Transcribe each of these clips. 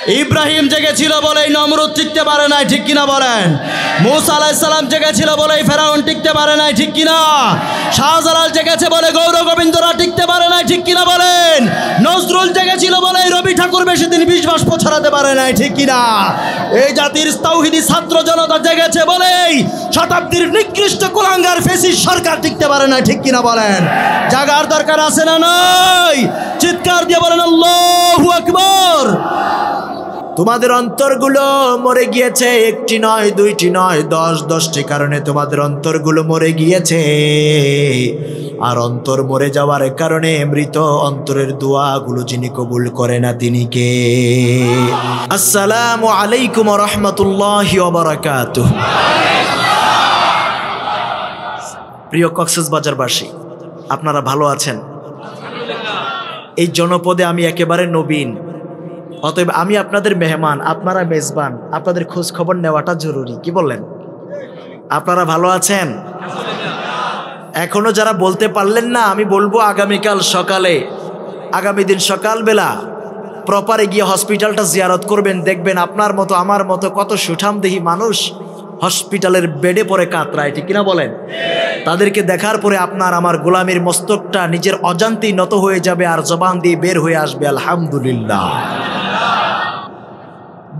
ইব্রাহিম জেগেছিল বলেই নমরুদ টিকতে পারে নাই, ঠিক কিনা বলেন? মুসা আলাইহিস সালাম জেগেছিল বলেই ফেরাউন টিকতে পারে নাই, ঠিক কিনা? শাহজালাল জেগেছে বলে গৌর গোবিন্দরা টিকতে পারে নাই, ঠিক কিনা বলেন? নজরুল জেগেছিল বলেই রবি ঠাকুর বেশি দিন বিশ্বাস ছড়াতে পারে নাই, ঠিক কিনা? এই জাতির তাওহীদি ছাত্র জনতা জেগেছে বলেই শতাব্দীর নিকৃষ্ট কুলাঙ্গার ফেসিস সরকার টিকতে পারে না, ঠিক কিনা বলেন? জাগার দরকার আছে না নাই? চিৎকার দিয়ে বলেন আল্লাহু আকবার। তোমাদের অন্তরগুলো মরে গিয়েছে, একটি নয়, দুইটি নয়, 10টি কারণে তোমাদের অন্তরগুলো মরে গিয়েছে। আর অন্তর মরে যাওয়ার কারণে মৃত অন্তরের দোয়াগুলো যিনি কবুল করে না তিনি কে? আসসালামু আলাইকুম ওয়া রাহমাতুল্লাহি ওয়া বারাকাতুহু। প্রিয় কক্সবাজারবাসী, আপনারা ভালো আছেন? এই জনপদে আমি একেবারে নবীন, অতএব আমি আপনাদের মেহমান, আপনারা মেজবান, আপনাদের খোঁজ খবর নেওয়াটা জরুরি। কি বললেন? আপনারা ভালো আছেন? এখনো যারা বলতে পারলেন না, আমি বলবো আগামীকাল সকালে, আগামী দিন সকালবেলা প্রপারে গিয়ে হসপিটালটা জিয়ারত করবেন। দেখবেন আপনার মতো আমার মতো কত সুঠামদেহী মানুষ হসপিটালের বেডে পড়ে কাতরায়, ঠিক কিনা বলেন? তাদেরকে দেখার পরে আপনার আমার গোলামের মস্তকটা নিজের অজান্তেই নত হয়ে যাবে আর জবান দিয়ে বের হয়ে আসবে আলহামদুলিল্লাহ।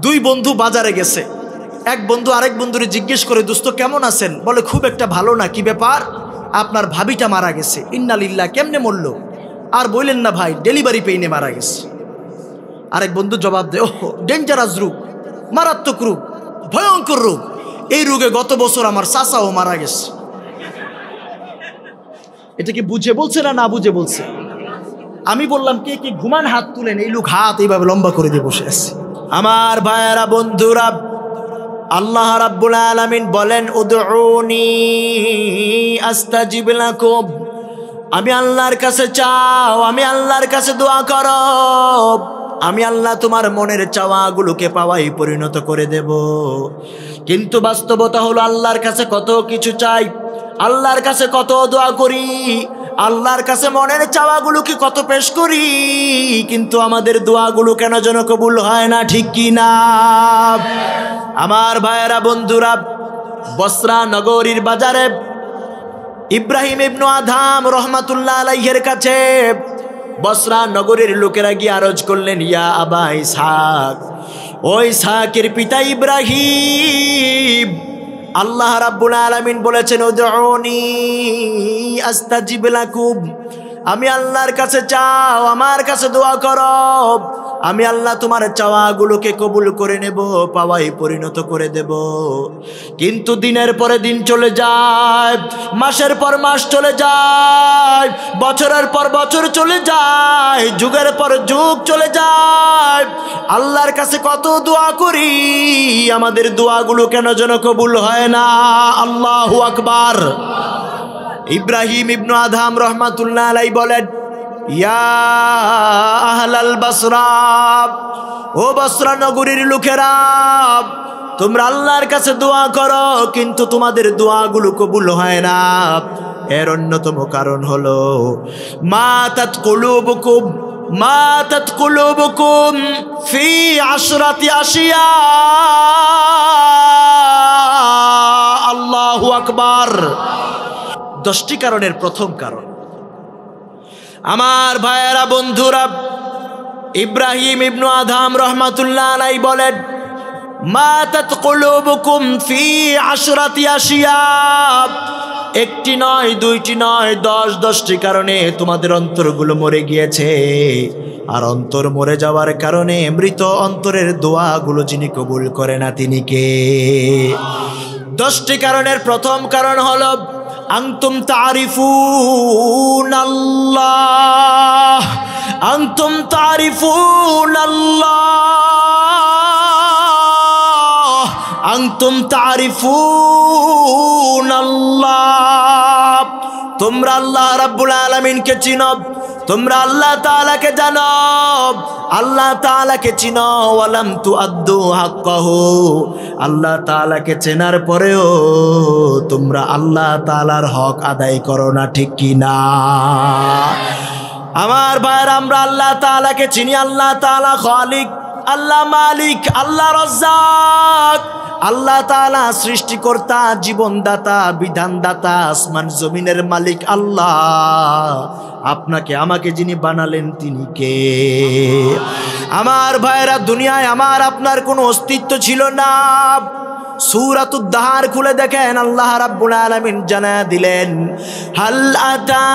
দুই বন্ধু বাজারে গেছে, এক বন্ধু আরেক বন্ধুরে জিজ্ঞেস করে, দোস্ত কেমন আছেন? বলে খুব একটা ভালো না। কি ব্যাপার? আপনার ভাবিটা মারা গেছে। ইন্নালিল্লাহ, কেমনে মরল? আর বললেন না ভাই, ডেলিভারি পেইনে মারা গেছে। আরেক বন্ধু জবাব দেয়, ওহ ডেঞ্জারাস রোগ, মারাত্মক রোগ, ভয়ঙ্কর রোগ। এই রোগে গত বছর আমার চাচাও মারা গেছে। এটা কি বুঝে বলছে না না বুঝে বলছে? আমি বললাম কে কি ঘুমান হাত তুলেন, এই লোক হাত এইভাবে লম্বা করে দিয়ে বসে আছে। আমার ভাইয়েরা বন্ধুরা, আল্লাহ রাব্বুল আলামিন বলেন, উদউনি আস্তাজিব লাকুম, আমি আল্লাহর কাছে চাও, আমি আল্লাহর কাছে দোয়া করো, আমি আল্লাহ তোমার মনের চাওয়াগুলোকে পাওয়াই পরিণত করে দেব। কিন্তু বাস্তবতা হলো আল্লাহর কাছে কত কিছু চাই, আল্লাহর কাছে কত দোয়া করি, আল্লাহর কাছে মনের চাওয়াগুলোকে কত পেশ করি, কিন্তু আমাদের দোয়াগুলো কেন যেন কবুল হয় না, ঠিক কি না? আমার ভাইয়েরা বন্ধুরা, বসরা নগরীর বাজারে ইব্রাহিম ইবনু আদহাম রহমাতুল্লাহ আলাইহির কাছে বসরা নগরীর লোকেরা গিয়ে আরজ করলেন, ইয়া আবা ইসহাক, ও ইসহাকের পিতা ইব্রাহিম, আল্লাহ রাব্বুল আলামিন বলেছেন, উদউনি আস্তাজিব লাকুম, আমি আল্লাহর কাছে চাও, আমার কাছে দোয়া করো, আমি আল্লাহ তোমার চাওয়াগুলোকে কবুল করে নেব, পাওয়াই পরিণত করে দেব। কিন্তু দিনের পরে দিন চলে যায়, মাসের পর মাস চলে যায়, বছরের পর বছর চলে যায়, যুগের পর যুগ চলে যায়, আল্লাহর কাছে কত দোয়া করি, আমাদের দোয়াগুলো কেন যেন কবুল হয় না। আল্লাহু আকবার। ইব্রাহিম ইবনু আদহাম রহমাতুল্লাহ আলাইহি বলেন, ইয়া আহলাল বসরা, ও বসরা নগরীর লোকেরা, তোমরা আল্লাহর কাছে দোয়া করো, কিন্তু তোমাদের দোয়াগুলো কবুল হয় না। এর অন্যতম কারণ হলো মাতাত কুলুবুকুম, মাতাত কুলুবুকুম ফি আশরাতি আশিয়া। আল্লাহু আকবার। 10টি কারণের প্রথম কারণ, আমার ভাইয়েরা বন্ধুরা, ইব্রাহিম ইবনু আদহাম রহমাতুল্লাহ আলাইহি বলেন, মাতাত কুলুবুকুম ফি আশরাতি আশিয়া, একটি নয়, দুইটি নয়, 10টি কারণে তোমাদের অন্তরগুলো মরে গিয়েছে। আর অন্তর মরে যাওয়ার কারণে মৃত অন্তরের দোয়াগুলো যিনি কবুল করে না তিনি কে? 10টি কারণের প্রথম কারণ হলো, আনতুম তারিফুন আল্লাহ, আনতুম তারিফুন আল্লাহ, আনতুম তারিফুন আল্লাহ, তোমরা আল্লাহ রাব্বুল আলামিনকে চিনো, তোমরা আল্লাহ তাআলাকে জানো, আল্লাহ তাআলাকে চিনো, ওয়ালাম তুআদ্দু হাক্কাহু, আল্লাহ তাআলাকে চেনার পরেও তোমরা আল্লাহ তাআলার হক আদায় করো না, ঠিক কি না? আমার ভাইরা, আমরা আল্লাহ তাআলাকে চিনি, আল্লাহ তাআলা খালিক, আল্লাহ মালিক, আল্লাহ রাজ্জাক, আল্লাহ তাআলা সৃষ্টিকর্তা, জীবনদাতা, বিধানদাতা, আসমান জমিনের মালিক আল্লাহ। আপনাকে আমাকে যিনি বানালেন তিনি কে? আমার ভাইরা, দুনিয়ায় আমার আপনার কোনো অস্তিত্ব ছিল না। সূরাতুদ দাহার খুলে দেখেন, আল্লাহ রাব্বুল আলামিন জানায়া দিলেন, হাল আতা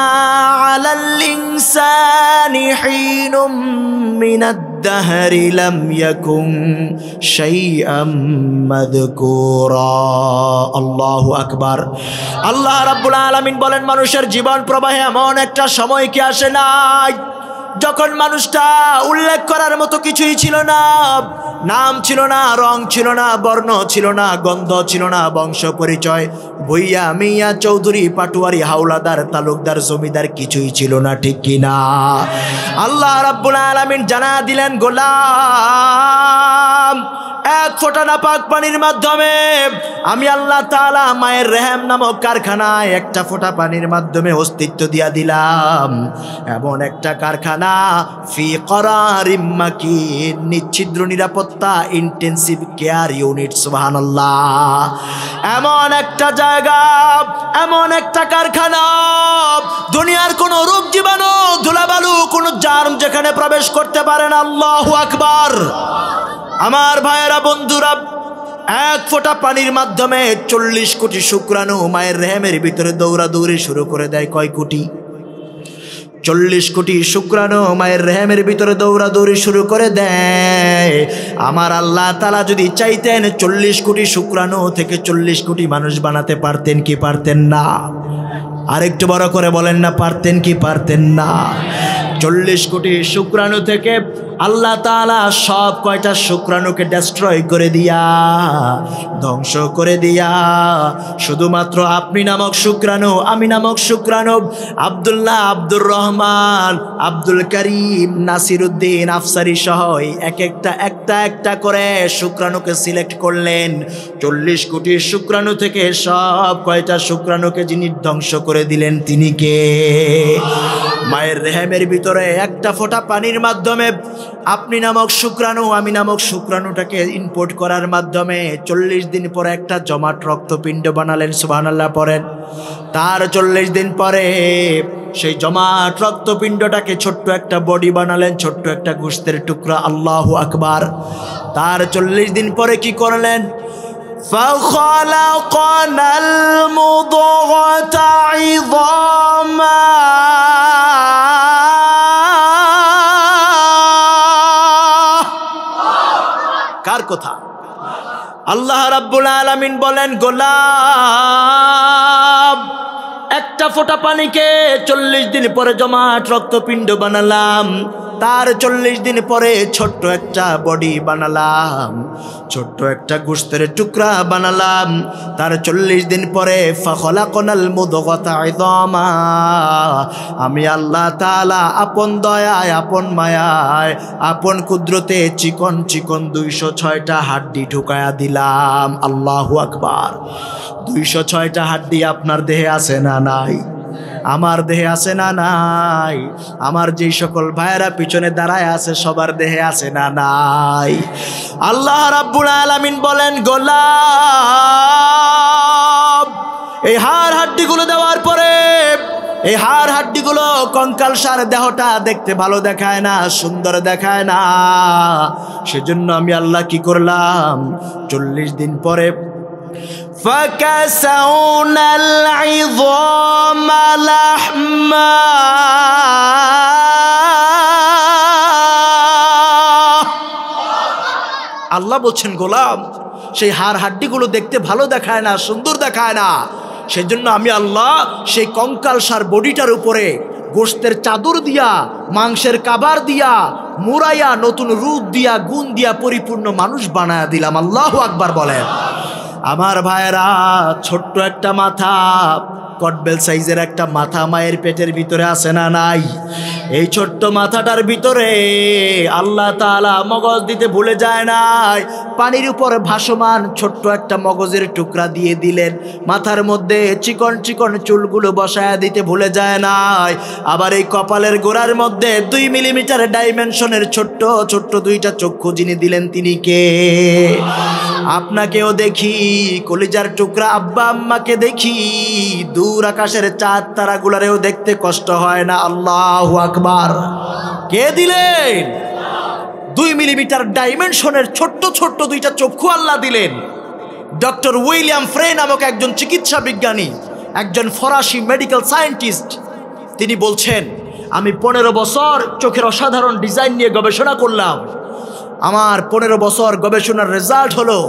আলাল ইনসানি হিনুম মিনাদ দাহরি লাম ইয়াকুন শাইআম মাযকুরা। আল্লাহু আকবার। আল্লাহ রাব্বুল আলামিন বলেন, মানুষের জীবন প্রবাহে এমন একটা সময় কি আসে নাই যখন মানুষটা উল্লেখ করার মতো কিছুই ছিল না। নাম ছিল না, রং ছিল না, বর্ণ ছিল না, গন্ধ ছিল না, বংশ পরিচয়, ভুইয়া, মিয়া, চৌধুরী, পাটুয়ারি, হাওলাদার, তালুকদার, জমিদার কিছুই ছিল না, ঠিক কিনা? আল্লাহ রাব্বুল আলামিন জানা দিলেন, গোলাম, এক ফোঁটা নাপাক পানির মাধ্যমে আমি আল্লাহ তাআলা মায়ের রেহেম নামক কারখানায় একটা ফোঁটা পানির মাধ্যমে অস্তিত্ব দিয়া দিলাম। এমন একটা কারখানা, ফি করারিম মাকিন, নিচ্ছিদ্র নিরাপত্তা, ইন্টেন্সিভ কেয়ার ইউনিট, সুবহানাল্লাহ। এমন একটা জায়গা, এমন একটা কারখানা, দুনিয়ার কোন রোগ জীবাণু, ধুলাবালু, কোন জার্ম যেখানে প্রবেশ করতে পারে না। আল্লাহু আকবার। আমার ভাইয়েরা, বন্ধুরা, এক ফোঁটা পানির মাধ্যমে 40 কোটি শুক্রাণু মায়ের রেহেমের ভিতরে দৌড়াদৌড়ি শুরু করে দেয়। কয় কোটি? 40 কোটি শুক্রাণু মায়ের রেহেমের ভিতরে দৌড়াদৌড়ি শুরু করে দেয়। আমার আল্লাহ তাআলা যদি চাইতেন 40 কোটি শুক্রাণু থেকে 40 কোটি মানুষ বানাতে পারতেন কি পারতেন না? আরেকটু বড় করে বলেন না, পারতেন কি পারতেন না? 40 কোটি শুক্রাণু থেকে আল্লাহ তাআলা সব কয়টা শুক্রাণুকে ডেস্ট্রয় করে দিয়া, ধ্বংস করে দিয়া, শুধুমাত্র আপনি নামক শুক্রাণু, আমি নামক শুক্রাণু, আব্দুল্লাহ, আব্দুর রহমান, আব্দুল করিম, নাসিরউদ্দিন, আফসারি সহ একটা একটা করে শুক্রাণুকে সিলেক্ট করলেন। 40 কোটি শুক্রাণু থেকে সব কয়টা শুক্রাণুকে যিনি ধ্বংস করে দিলেন তিনি কে? মায়ের রেহেমের ভিতরে একটা ফোঁটা পানির মাধ্যমে আপনি নামক শুক্রাণু, আমি নামক শুক্রাণুটাকে ইনপুট করার মাধ্যমে 40 দিন পরে একটা জমাট রক্তপিণ্ড বানালেন। সুবহানাল্লাহ পড়েন। তার 40 দিন পরে সেই জমাট রক্তপিণ্ডটাকে ছোট্ট একটা বডি বানালেন, ছোট্ট একটা গোশতের টুকরা। আল্লাহু আকবার। তার 40 দিন পরে কি করলেন? فخلقنا المضغة عظاما কার কথা? আল্লাহ রাব্বুল আলামিন বলেন, গোলাম, একটা ফোঁটা পানিকে 40 দিন পরে জমাট রক্তপিণ্ড বানালাম। তার 40 দিন পরে ছোট্ট একটা বডি বানালাম, ছোট্ট একটা গোশতের টুকরা বানালাম। তার 40 দিন পরে ফাখলাকনাল মুদগাতা ইযামা, আমি আল্লাহ তাআলা আপন দয়ায়, আপন মায়ায়, আপন কুদরতে চিকন চিকন 206টা হাড্ডি ঢুকায়া দিলাম। আল্লাহু আকবার। 206টা হাড্ডি আপনার দেহে আছে না নাই? আমার দেহে আছে না নাই? আমার যেই সকল ভাইয়েরা পিছনে দাঁড়ায় আছে সবার দেহে আছে না নাই? আল্লাহ রাব্বুল আলামিন বলেন, গোলাম, এই হাড় হাড্ডিগুলো দেওয়ার পরে, এই হাড় হাড্ডিগুলো, কঙ্কাল সার দেহটা দেখতে ভালো দেখায় না, সুন্দর দেখায় না। সেজন্য আমি আল্লাহ কি করলাম? 40 দিন পরে فكسونا العظام لحما আল্লাহ বলছেন, গোলাম, সেই হাড় হাড্ডিগুলো দেখতে ভালো দেখায় না, সুন্দর দেখায় না। সেজন্য আমি আল্লাহ সেই কঙ্কাল সার বডিটার উপরে গোশতের চাদর দিয়া, মাংসের কাবার দিয়া, মুরাইয়া, নতুন রূপ দিয়া, গুণ দিয়া পরিপূর্ণ মানুষ বানায়া দিলাম। আল্লাহু আকবার বলেন। আমার ভাইয়েরা, ছোট্ট একটা মাথা, কটবেল সাইজের একটা মাথা মায়ের পেটের ভিতরে আছে না নাই? এই ছোট্ট মাথাটার ভিতরে আল্লাহ তাআলা মগজ দিতে ভুলে যায় নাই, পানির উপর ভাসমান ছোট্ট একটা মগজের টুকরা দিয়ে দিলেন। মাথার মধ্যে চিকন চিকন চুলগুলো বসায় দিতে ভুলে যায় নাই। আবার এই কপালের গোড়ার মধ্যে 2 মিলিমিটার ডাইমেনশনের ছোট্ট ছোট্ট 2টা চক্ষু যিনি দিলেন তিনি কে? আপনাকেও দেখি, কলিজার টুকরা আব্বা আম্মাকে দেখি, দূর আকাশের চাঁদ তারাগুলারেও দেখতে কষ্ট হয় না। আল্লাহু আকবার। কে দিলেন? 2 মিলিমিটার ডাইমেনশনের ছোট্ট ছোট্ট 2টা চক্ষু আল্লাহ দিলেন। ডক্টর উইলিয়াম ফ্রে নামক একজন চিকিৎসা বিজ্ঞানী, একজন ফরাসি মেডিকেল সায়েন্টিস্ট, তিনি বলছেন, আমি 15 বছর চোখের অসাধারণ ডিজাইন নিয়ে গবেষণা করলাম। আমার 15 বছর গবেষণার রেজাল্ট হলো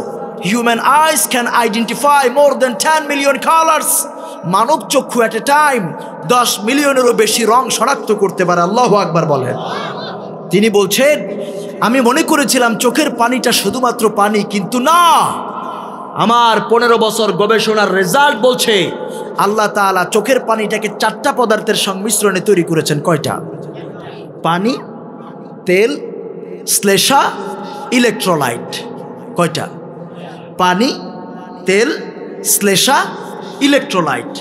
human eyes can identify more than 10 million colours. মানব চক্ষু এট এ টাইম 10 মিলিয়নেরও বেশি রং শনাক্ত করতে পারে। আল্লাহু আকবার বলেন। তিনি বলছেন, আমি মনে করেছিলাম চোখের পানিটা শুধুমাত্র পানি, কিন্তু না, আমার 15 বছর গবেষণার রেজাল্ট বলছে আল্লাহ তাআলা চোখের পানিটাকে 4টা পদার্থের সংমিশ্রণে তৈরি করেছেন। কয়টা? পানি, তেল, শ্লেষা, ইলেকট্রোলাইট। কয়টা? পানি, তেল, শ্লেষা, ইলেকট্রোলাইট,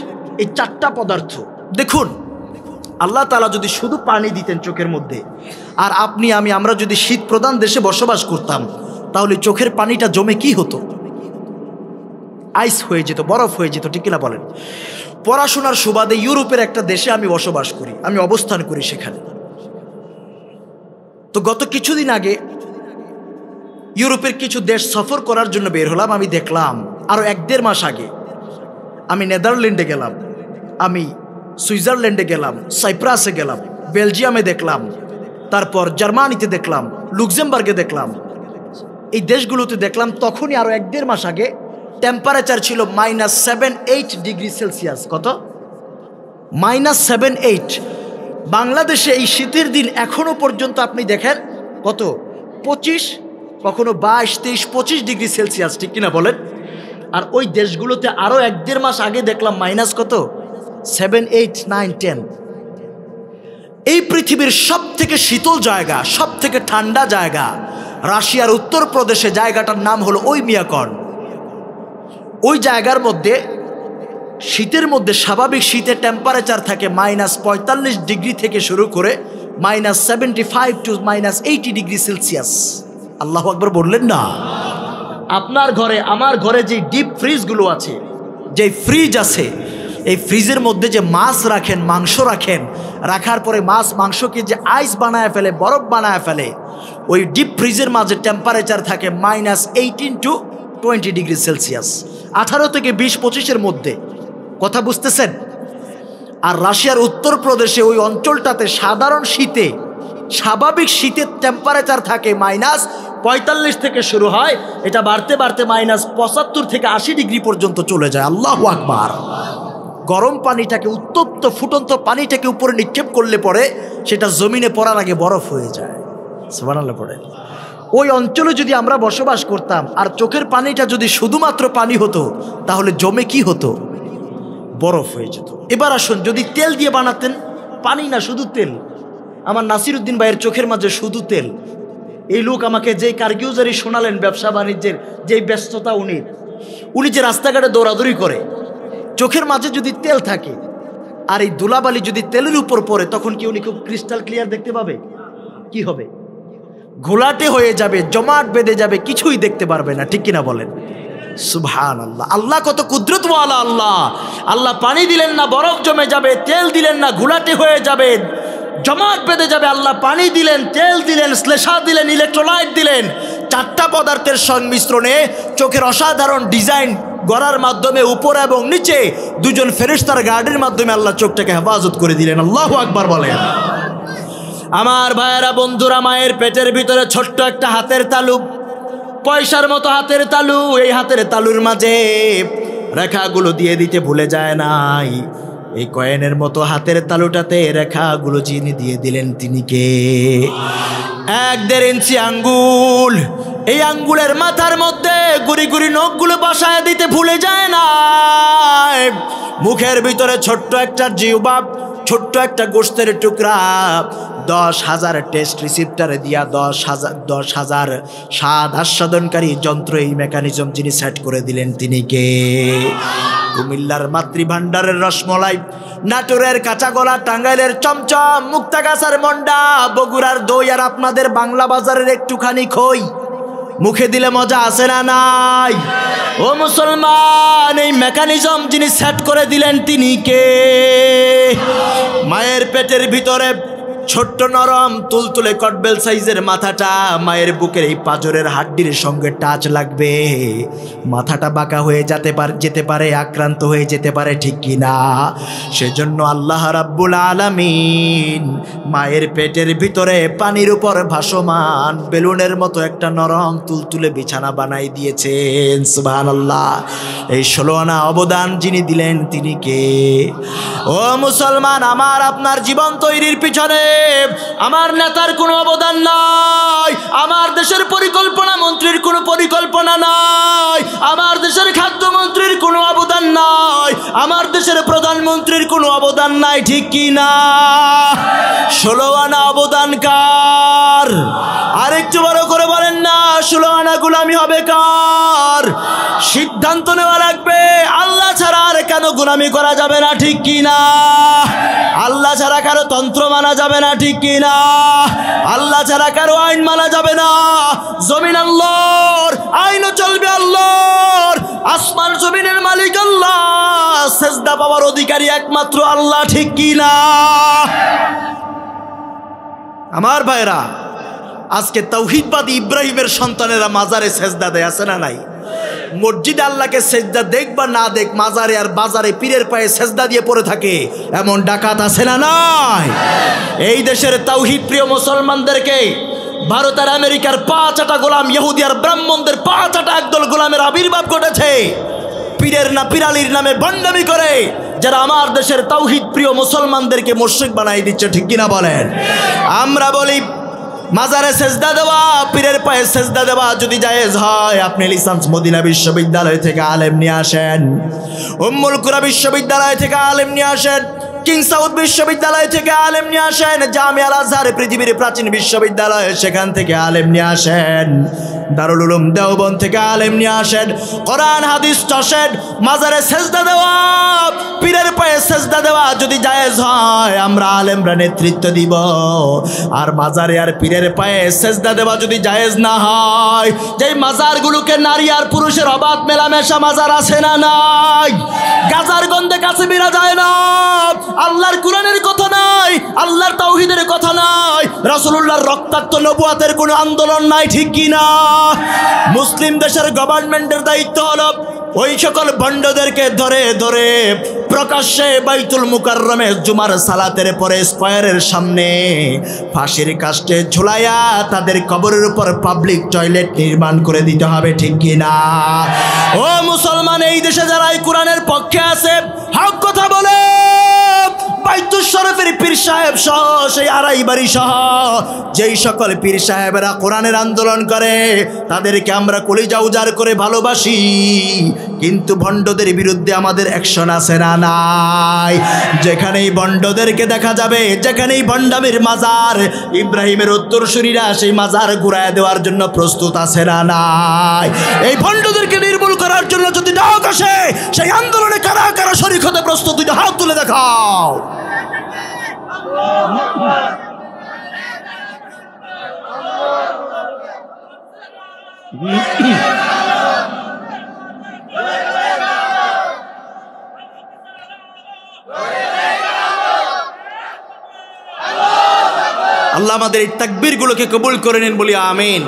এই 4টা পদার্থ। দেখুন, আল্লাহ তাআলা যদি শুধু পানি দিতেন চোখের মধ্যে, আর আপনি আমরা যদি শীত প্রধান দেশে বসবাস করতাম, তাহলে চোখের পানিটা জমে কি হতো? আইস হয়ে যেত, বরফ হয়ে যেত, ঠিক কিনা বলেন? পড়াশোনার সুবাদে ইউরোপের একটা দেশে আমি বসবাস করি, আমি অবস্থান করি সেখানে। তো গত কিছুদিন আগে ইউরোপের কিছু দেশ সফর করার জন্য বের হলাম। আমি দেখলাম আরও 1-1.5 মাস আগে আমি নেদারল্যান্ডে গেলাম, আমি সুইজারল্যান্ডে গেলাম, সাইপ্রাসে গেলাম, বেলজিয়ামে দেখলাম, তারপর জার্মানিতে দেখলাম, লুক্সেমবার্গে দেখলাম। এই দেশগুলোতে দেখলাম তখনই আরও 1-1.5 মাস আগে টেম্পারেচার ছিল -7-8 ডিগ্রি সেলসিয়াস। কত? -7-8। বাংলাদেশে এই শীতের দিন এখনো পর্যন্ত আপনি দেখেন কত? 25, কখনো 22, 23, 25 ডিগ্রি সেলসিয়াস, ঠিক কিনা বলেন? আর ওই দেশগুলোতে আরও 1-1.5 মাস আগে দেখলাম মাইনাস কত? 7, 8, 9, 10। এই পৃথিবীর সব থেকে শীতল জায়গা, সব থেকে ঠান্ডা জায়গা রাশিয়ার উত্তরপ্রদেশে, জায়গাটার নাম হলো ওইমিয়াকন। ওই জায়গার মধ্যে শীতের মধ্যে স্বাভাবিক শীতের টেম্পারেচার থাকে -45 ডিগ্রি থেকে শুরু করে -75 টু -80 ডিগ্রি সেলসিয়াস। আল্লাহু আকবার বললেন না? আপনার ঘরে, আমার ঘরে যে ডিপ ফ্রিজগুলো আছে, যে ফ্রিজ আছে, এই ফ্রিজের মধ্যে যে মাছ রাখেন, মাংস রাখেন, রাখার পরে মাছ মাংসকে যে আইস বানায় ফেলে, বরফ বানায় ফেলে, ওই ডিপ ফ্রিজের মাঝে টেম্পারেচার থাকে -18 টু 20 ডিগ্রি সেলসিয়াস, 18 থেকে 20-25-এর মধ্যে। কথা বুঝতেছেন? আর রাশিয়ার উত্তরপ্রদেশে ওই অঞ্চলটাতে সাধারণ শীতে, স্বাভাবিক শীতের টেম্পারেচার থাকে -45 থেকে শুরু হয়, এটা বাড়তে বাড়তে -75 থেকে 80 ডিগ্রি পর্যন্ত চলে যায়। আল্লাহু আকবার। গরম পানিটাকে, উত্তপ্ত ফুটন্ত পানিটাকে উপরে নিক্ষেপ করলে পরে সেটা জমিনে পড়ার আগে বরফ হয়ে যায়। সুবহানাল্লাহ পড়ে। ওই অঞ্চলে যদি আমরা বসবাস করতাম আর চোখের পানিটা যদি শুধুমাত্র পানি হতো, তাহলে জমে কি হতো? বরফ হয়ে যেত। এবার আসুন, যদি তেল দিয়ে বানাতেন, পানি না শুধু তেল। আমার নাসিরউদ্দিন ভাইয়ের চোখের মাঝে শুধু তেল। এই লোক আমাকে যে কারকিউজারি শোনালেন, ব্যবসা বাণিজ্যের যেই ব্যস্ততা, উনি যে রাস্তাঘাটে দৌড়াদৌড়ি করে, চোখের মাঝে যদি তেল থাকে আর এই ধুলাবালি যদি তেলের উপর পড়ে, তখন কি উনি খুব ক্রিস্টাল ক্লিয়ার দেখতে পাবে? কি হবে? ঘোলাটে হয়ে যাবে, জমাট বেঁধে যাবে, কিছুই দেখতে পারবে না, ঠিক কিনা বলেন? সুবহানাল্লাহ। আল্লাহ কত কুদরতওয়ালা আল্লাহ। আল্লাহ পানি দিলেন না, বরফ জমে যাবে, তেল দিলেন না, ঘোলাটে হয়ে যাবে, জমাট বেঁধে যাবে। আল্লাহ পানি দিলেন, তেল দিলেন, শ্লেষা দিলেন, ইলেকট্রোলাইট দিলেন। 4টা পদার্থের সংমিশ্রণে চোখের অসাধারণ ডিজাইন গড়ার মাধ্যমে উপর এবং নিচে 2জন ফেরেশতার গার্ডের মাধ্যমে আল্লাহ চোখটাকে হেফাজত করে দিলেন। আল্লাহু আকবার বলেন। আমার ভাইয়েরা, বন্ধুরা, মায়ের পেটের ভিতরে ছোট্ট একটা হাতের তালু, পয়সার মতো হাতের তালু, এই হাতের তালুর মাঝে রেখাগুলো দিয়ে দিতে ভুলে যায় নাই। এই কয়েনের মতো হাতের তালুটাতে রেখাগুলো যিনি দিয়ে দিলেন তিনি কে? 1-1.5 ইঞ্চি আঙ্গুল, এই আঙ্গুলের মাথার মধ্যে গুড়ি গুড়ি নখগুলো বসায় দিতে ভুলে যায় না। মুখের ভিতরে ছোট্ট একটা জিহ্বা, ছোট্ট একটা গোশতের টুকরা, 10,000 টেস্ট রিসিপ্টারে দিয়া 10,000 স্বাদ আস্বাদনকারী যন্ত্র, এই মেকানিজম যিনি সেট করে দিলেন তিনি কে? কুমিল্লার মাতৃভান্ডারের রসমলাই, নাটোরের কাঁচাগোলা, টাঙ্গাইলের চমচম, মুক্তাগাছার মন্ডা, বগুড়ার দই, আর আপনাদের বাংলা বাজারের একটুখানি খই মুখে দিলে মজা আছে না নাই? ও মুসলমান, এই মেকানিজম যিনি সেট করে দিলেন তিনি কে? মায়ের পেটের ভিতরে ছোট্ট নরম তুলতুলে কটবেল সাইজের মাথাটা মায়ের বুকের এই পাঁজরের হাড্ডির সঙ্গে টাচ লাগবে, মাথাটা বাঁকা হয়ে যেতে পারে, আক্রান্ত হয়ে যেতে পারে, ঠিক কি না? সেজন্য আল্লাহ রাব্বুল আলামিন মায়ের পেটের ভিতরে পানির উপর ভাসমান বেলুনের মতো একটা নরম তুলতুলে বিছানা বানাই দিয়েছেন। সুবহানাল্লাহ। এই 16 আনা অবদান যিনি দিলেন তিনি কে? ও মুসলমান, আমার আপনার জীবন তৈরির পিছনে আমার নেতার কোনো অবদান নাই, আমার দেশের পরিকল্পনা মন্ত্রীর কোনো পরিকল্পনা নাই, আমার দেশের খাদ্যমন্ত্রীর কোনো অবদান নাই, আমার দেশের প্রধানমন্ত্রীর কোনো অবদান নাই, ঠিক কি না? 16 আনা অবদান কার? আরেকটু বড় করে বলেন না, 16 আনা গোলামি হবে কার? সিদ্ধান্ত নেওয়া লাগবে, আল্লাহ ছাড়া আর কেন গোলামি করা যাবে না, ঠিক কি না? আল্লাহ ছাড়া কারো তন্ত্র মানা যাবে না, ঠিক কি না? আল্লাহ ছাড়া কারো আইন মানা যাবে না। জমিন আল্লাহর, আইনও চলবে আল্লাহর, আসমান জমিনের মালিক আল্লাহ, সেজদা পাওয়ার অধিকারী একমাত্র আল্লাহ, ঠিক কি না? আমার ভাইরা, আজকে তাওহীদবাদী ইব্রাহিমের সন্তানেরা মাজারে সেজদা দেয়, আছে না নাই? মসজিদে আল্লাহকে সেজদা দেখ বা না দেখ, মাজারে আর বাজারে পীরের পায়ে সেজদা দিয়ে পড়ে থাকে, এমন ডাকাত আছে না নাই? এই দেশের তাওহীদ প্রিয় মুসলমানদেরকে ভারত আর আমেরিকার 5 গোলাম, ইহুদি আর ব্রাহ্মণদের 5 একদল গোলামের আবির্ভাব ঘটেছে। পীরের না পিরালির নামে ভণ্ডামি করে যারা আমার দেশের তাওহীদ প্রিয় মুসলমানদেরকে মুশরিক বানাই দিচ্ছে, ঠিক কিনা বলেন? আমরা বলি মাজারে সেজদা দেওয়া, পীরের পায়ে সেজদা দেওয়া যদি জায়েজ হয়, আপনি লিসেন্স মদিনা বিশ্ববিদ্যালয় থেকে আলেম নিয়ে আসেন, উম্মুল কুরা বিশ্ববিদ্যালয় থেকে আলেম নিয়ে আসেন, কিং সাউথ বিশ্ববিদ্যালয় থেকে আলেম নিয়ে আসেন, জামিয়া আল আজহার পৃথিবীর প্রাচীন বিশ্ববিদ্যালয় সেখান থেকে আলেম নিয়ে আসেন, দারুল উলুম দেওবন্দ থেকে আলেম নিয়ে আসেন, কোরআন হাদিস চষেন। মাজারে সেজদা দেওয়া, পীরের পায়ে সেজদা দেওয়া যদি জায়েজ হয়, আমরা আলেমরা নেতৃত্ব দিব। আর মাজারে আর পীরের পায়ে সেজদা দেওয়া যদি জায়েজ না হয়, যেই মাজারগুলোকে নারী আর পুরুষের অবাধ মেলামেশা মাজার আছে না নাই? গাজার গন্ধে কাছে বেরা যায় না, আল্লাহর কুরআনের কথা নাই, আল্লাহর তাওহীদের কথা নাই, রাসূলুল্লাহর রক্তাক্ত নবুয়াতের কোনো আন্দোলন নাই, ঠিক কি না? মুসলিম দেশের গভর্নমেন্টের দায়িত্ব হলো ওই সকল ভণ্ডদেরকে ধরে ধরে প্রকাশ্যে বাইতুল মুকাররমে জুমার সালাতের পরে স্কয়ারের সামনে ফাঁসির কাস্টে ঝুলাইয়া তাদের কবরের উপর পাবলিক টয়লেট নির্মাণ করে দিতে হবে, ঠিক কি না? ও মুসলমান, এই দেশে যারা এই কোরআনের পক্ষে আছে, হক কথা বলে, বাইতুল শরীফের পীর সাহেব সহ, সেই আড়াই বাড়ি সহ যেই সকল পীর সাহেবেরা কোরআনের আন্দোলন করে, তাদেরকে আমরা কলিজা উজাড় করে ভালোবাসি, কিন্তু ভণ্ডদের বিরুদ্ধে আমাদের অ্যাকশন আছে না নাই? যেখানেই ভণ্ডদেরকে দেখা যাবে, যেখানেই ভণ্ডামির মাজার, ইব্রাহিমের উত্তরসূরিরা সেই মাজার ঘুরায় দেওয়ার জন্য প্রস্তুত আছে না নাই? এই ভণ্ডদেরকে নির্মূল করার জন্য যদি ডাক আসে, সেই আন্দোলনে কারা কারা শরীক হতে প্রস্তুত, হাত তুলে দেখাও। আল্লাহ আমাদের এই তাকবীরগুলোকে কবুল করে নিন, বলি আমিন।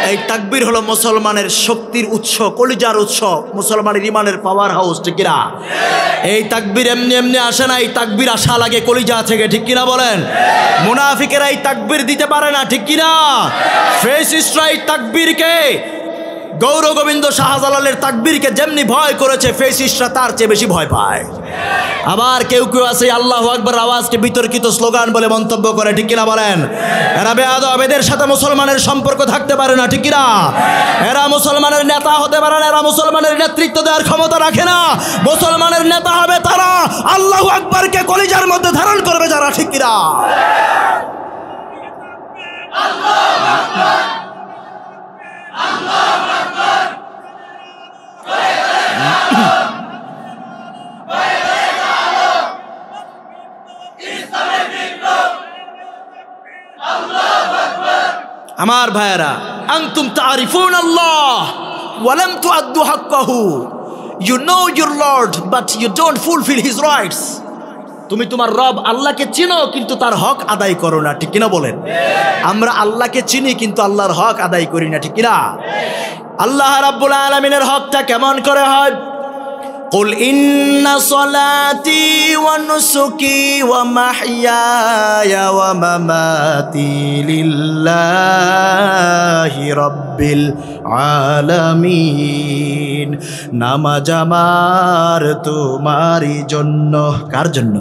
এই তাকবীর হলো মুসলমানের শক্তির উৎস, কলিজার উৎস, মুসলমানের ইমানের পাওয়ার হাউস, ঠিক কিনা? এই তাকবীর এমনি এমনি আসে না, এই তাকবীর আসা লাগে কলিজা থেকে, ঠিক কিনা বলেন? মুনাফিকেরা এই তাকবীর দিতে পারে না, ঠিক কিনা? ফেসিস্টরা এই তাকবীরকে গৌর গোবিন্দ শাহজালালের তাকবীরকে যেমনি ভয় করেছে ফেসিস্টরা তার চেয়ে বেশি ভয় পায়। আবার কেউ কেউ আছে আল্লাহু আকবার আওয়াজকে বিতর্কিত স্লোগান বলে মন্তব্য করে, ঠিক কিনা বলেন? এরা বেয়াদব, এদের সাথে মুসলমানের সম্পর্ক থাকতে পারে না, ঠিক কিনা? এরা মুসলমানের নেতা হতে পারে না, এরা মুসলমানের নেতৃত্ব দেওয়ার ক্ষমতা রাখে না। মুসলমানের নেতা হবে তারা আল্লাহু আকবারকে কলিজার মধ্যে ধারণ করবে যারা, ঠিক কিনা? আমার ভাইয়েরা, আনতুম তারিফুন আল্লাহ ওয়া লাম তুআদ্দু হাক্কাহু। You know your Lord but you don't fulfill his rights. তুমি তোমার রব আল্লাহকে চিনো কিন্তু তার হক আদায় করো না, ঠিক কিনা বলেন? আমরা আল্লাহকে চিনি কিন্তু আল্লাহর হক আদায় করি না, ঠিক কিনা? আল্লাহ রাব্বুল আলামিনের হকটা কেমন করে হয়? قل إن صلاتي ونسكي ومحياي ومماتي لله رب العالمين। নামাজ আমার তোমারই জন্য। কার জন্য?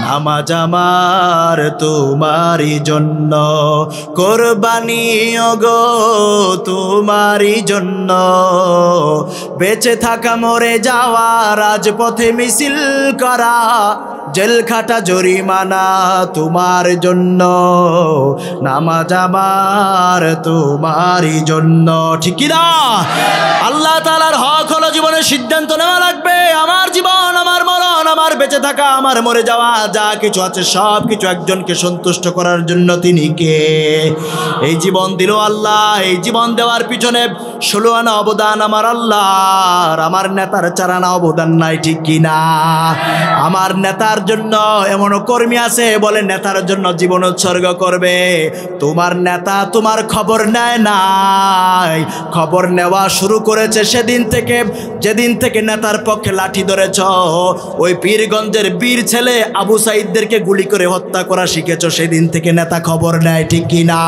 নামাজ আমার তোমারই জন্য, কোরবানি ওগো তোমারই জন্য, বেঁচে থাকা মরে যাওয়া রাজপথে মিছিল করা, জেল খাটা জরিমানা তোমার জন্য। নামাজ আমার তোমারই জন্য, ঠিক না? আল্লাহ তাআলার হক হলো জীবনের সিদ্ধান্ত নেওয়া লাগবে। আমার জীবন, আমার মরণ, আমার বেঁচে থাকা, আমার মরে যাওয়া, যা কিছু আছে সব কিছু একজনকে সন্তুষ্ট করার জন্য। তিনি কে? এই জীবন দিল আল্লাহ। এই জীবন দেওয়ার পিছনে 16 আনা অবদান আমার আল্লাহর। আমার নেতার 4 আনা অবদান নাই, ঠিক কিনা? আমার নেতার জন্য এমন কর্মী আছে বলে নেতার জন্য জীবন উৎসর্গ করবে। তোমার নেতা তোমার খবর নেয় নাই, খবর নেওয়া শুরু করেছে সেদিন থেকে যেদিন থেকে নেতার পক্ষে লাঠি ধরেছ। ওই পীরগঞ্জের বীর ছেলে আবু সাইদদেরকে গুলি করে হত্যা করা শিখেছ, সেদিন থেকে নেতা খবর নেয়, ঠিক কিনা?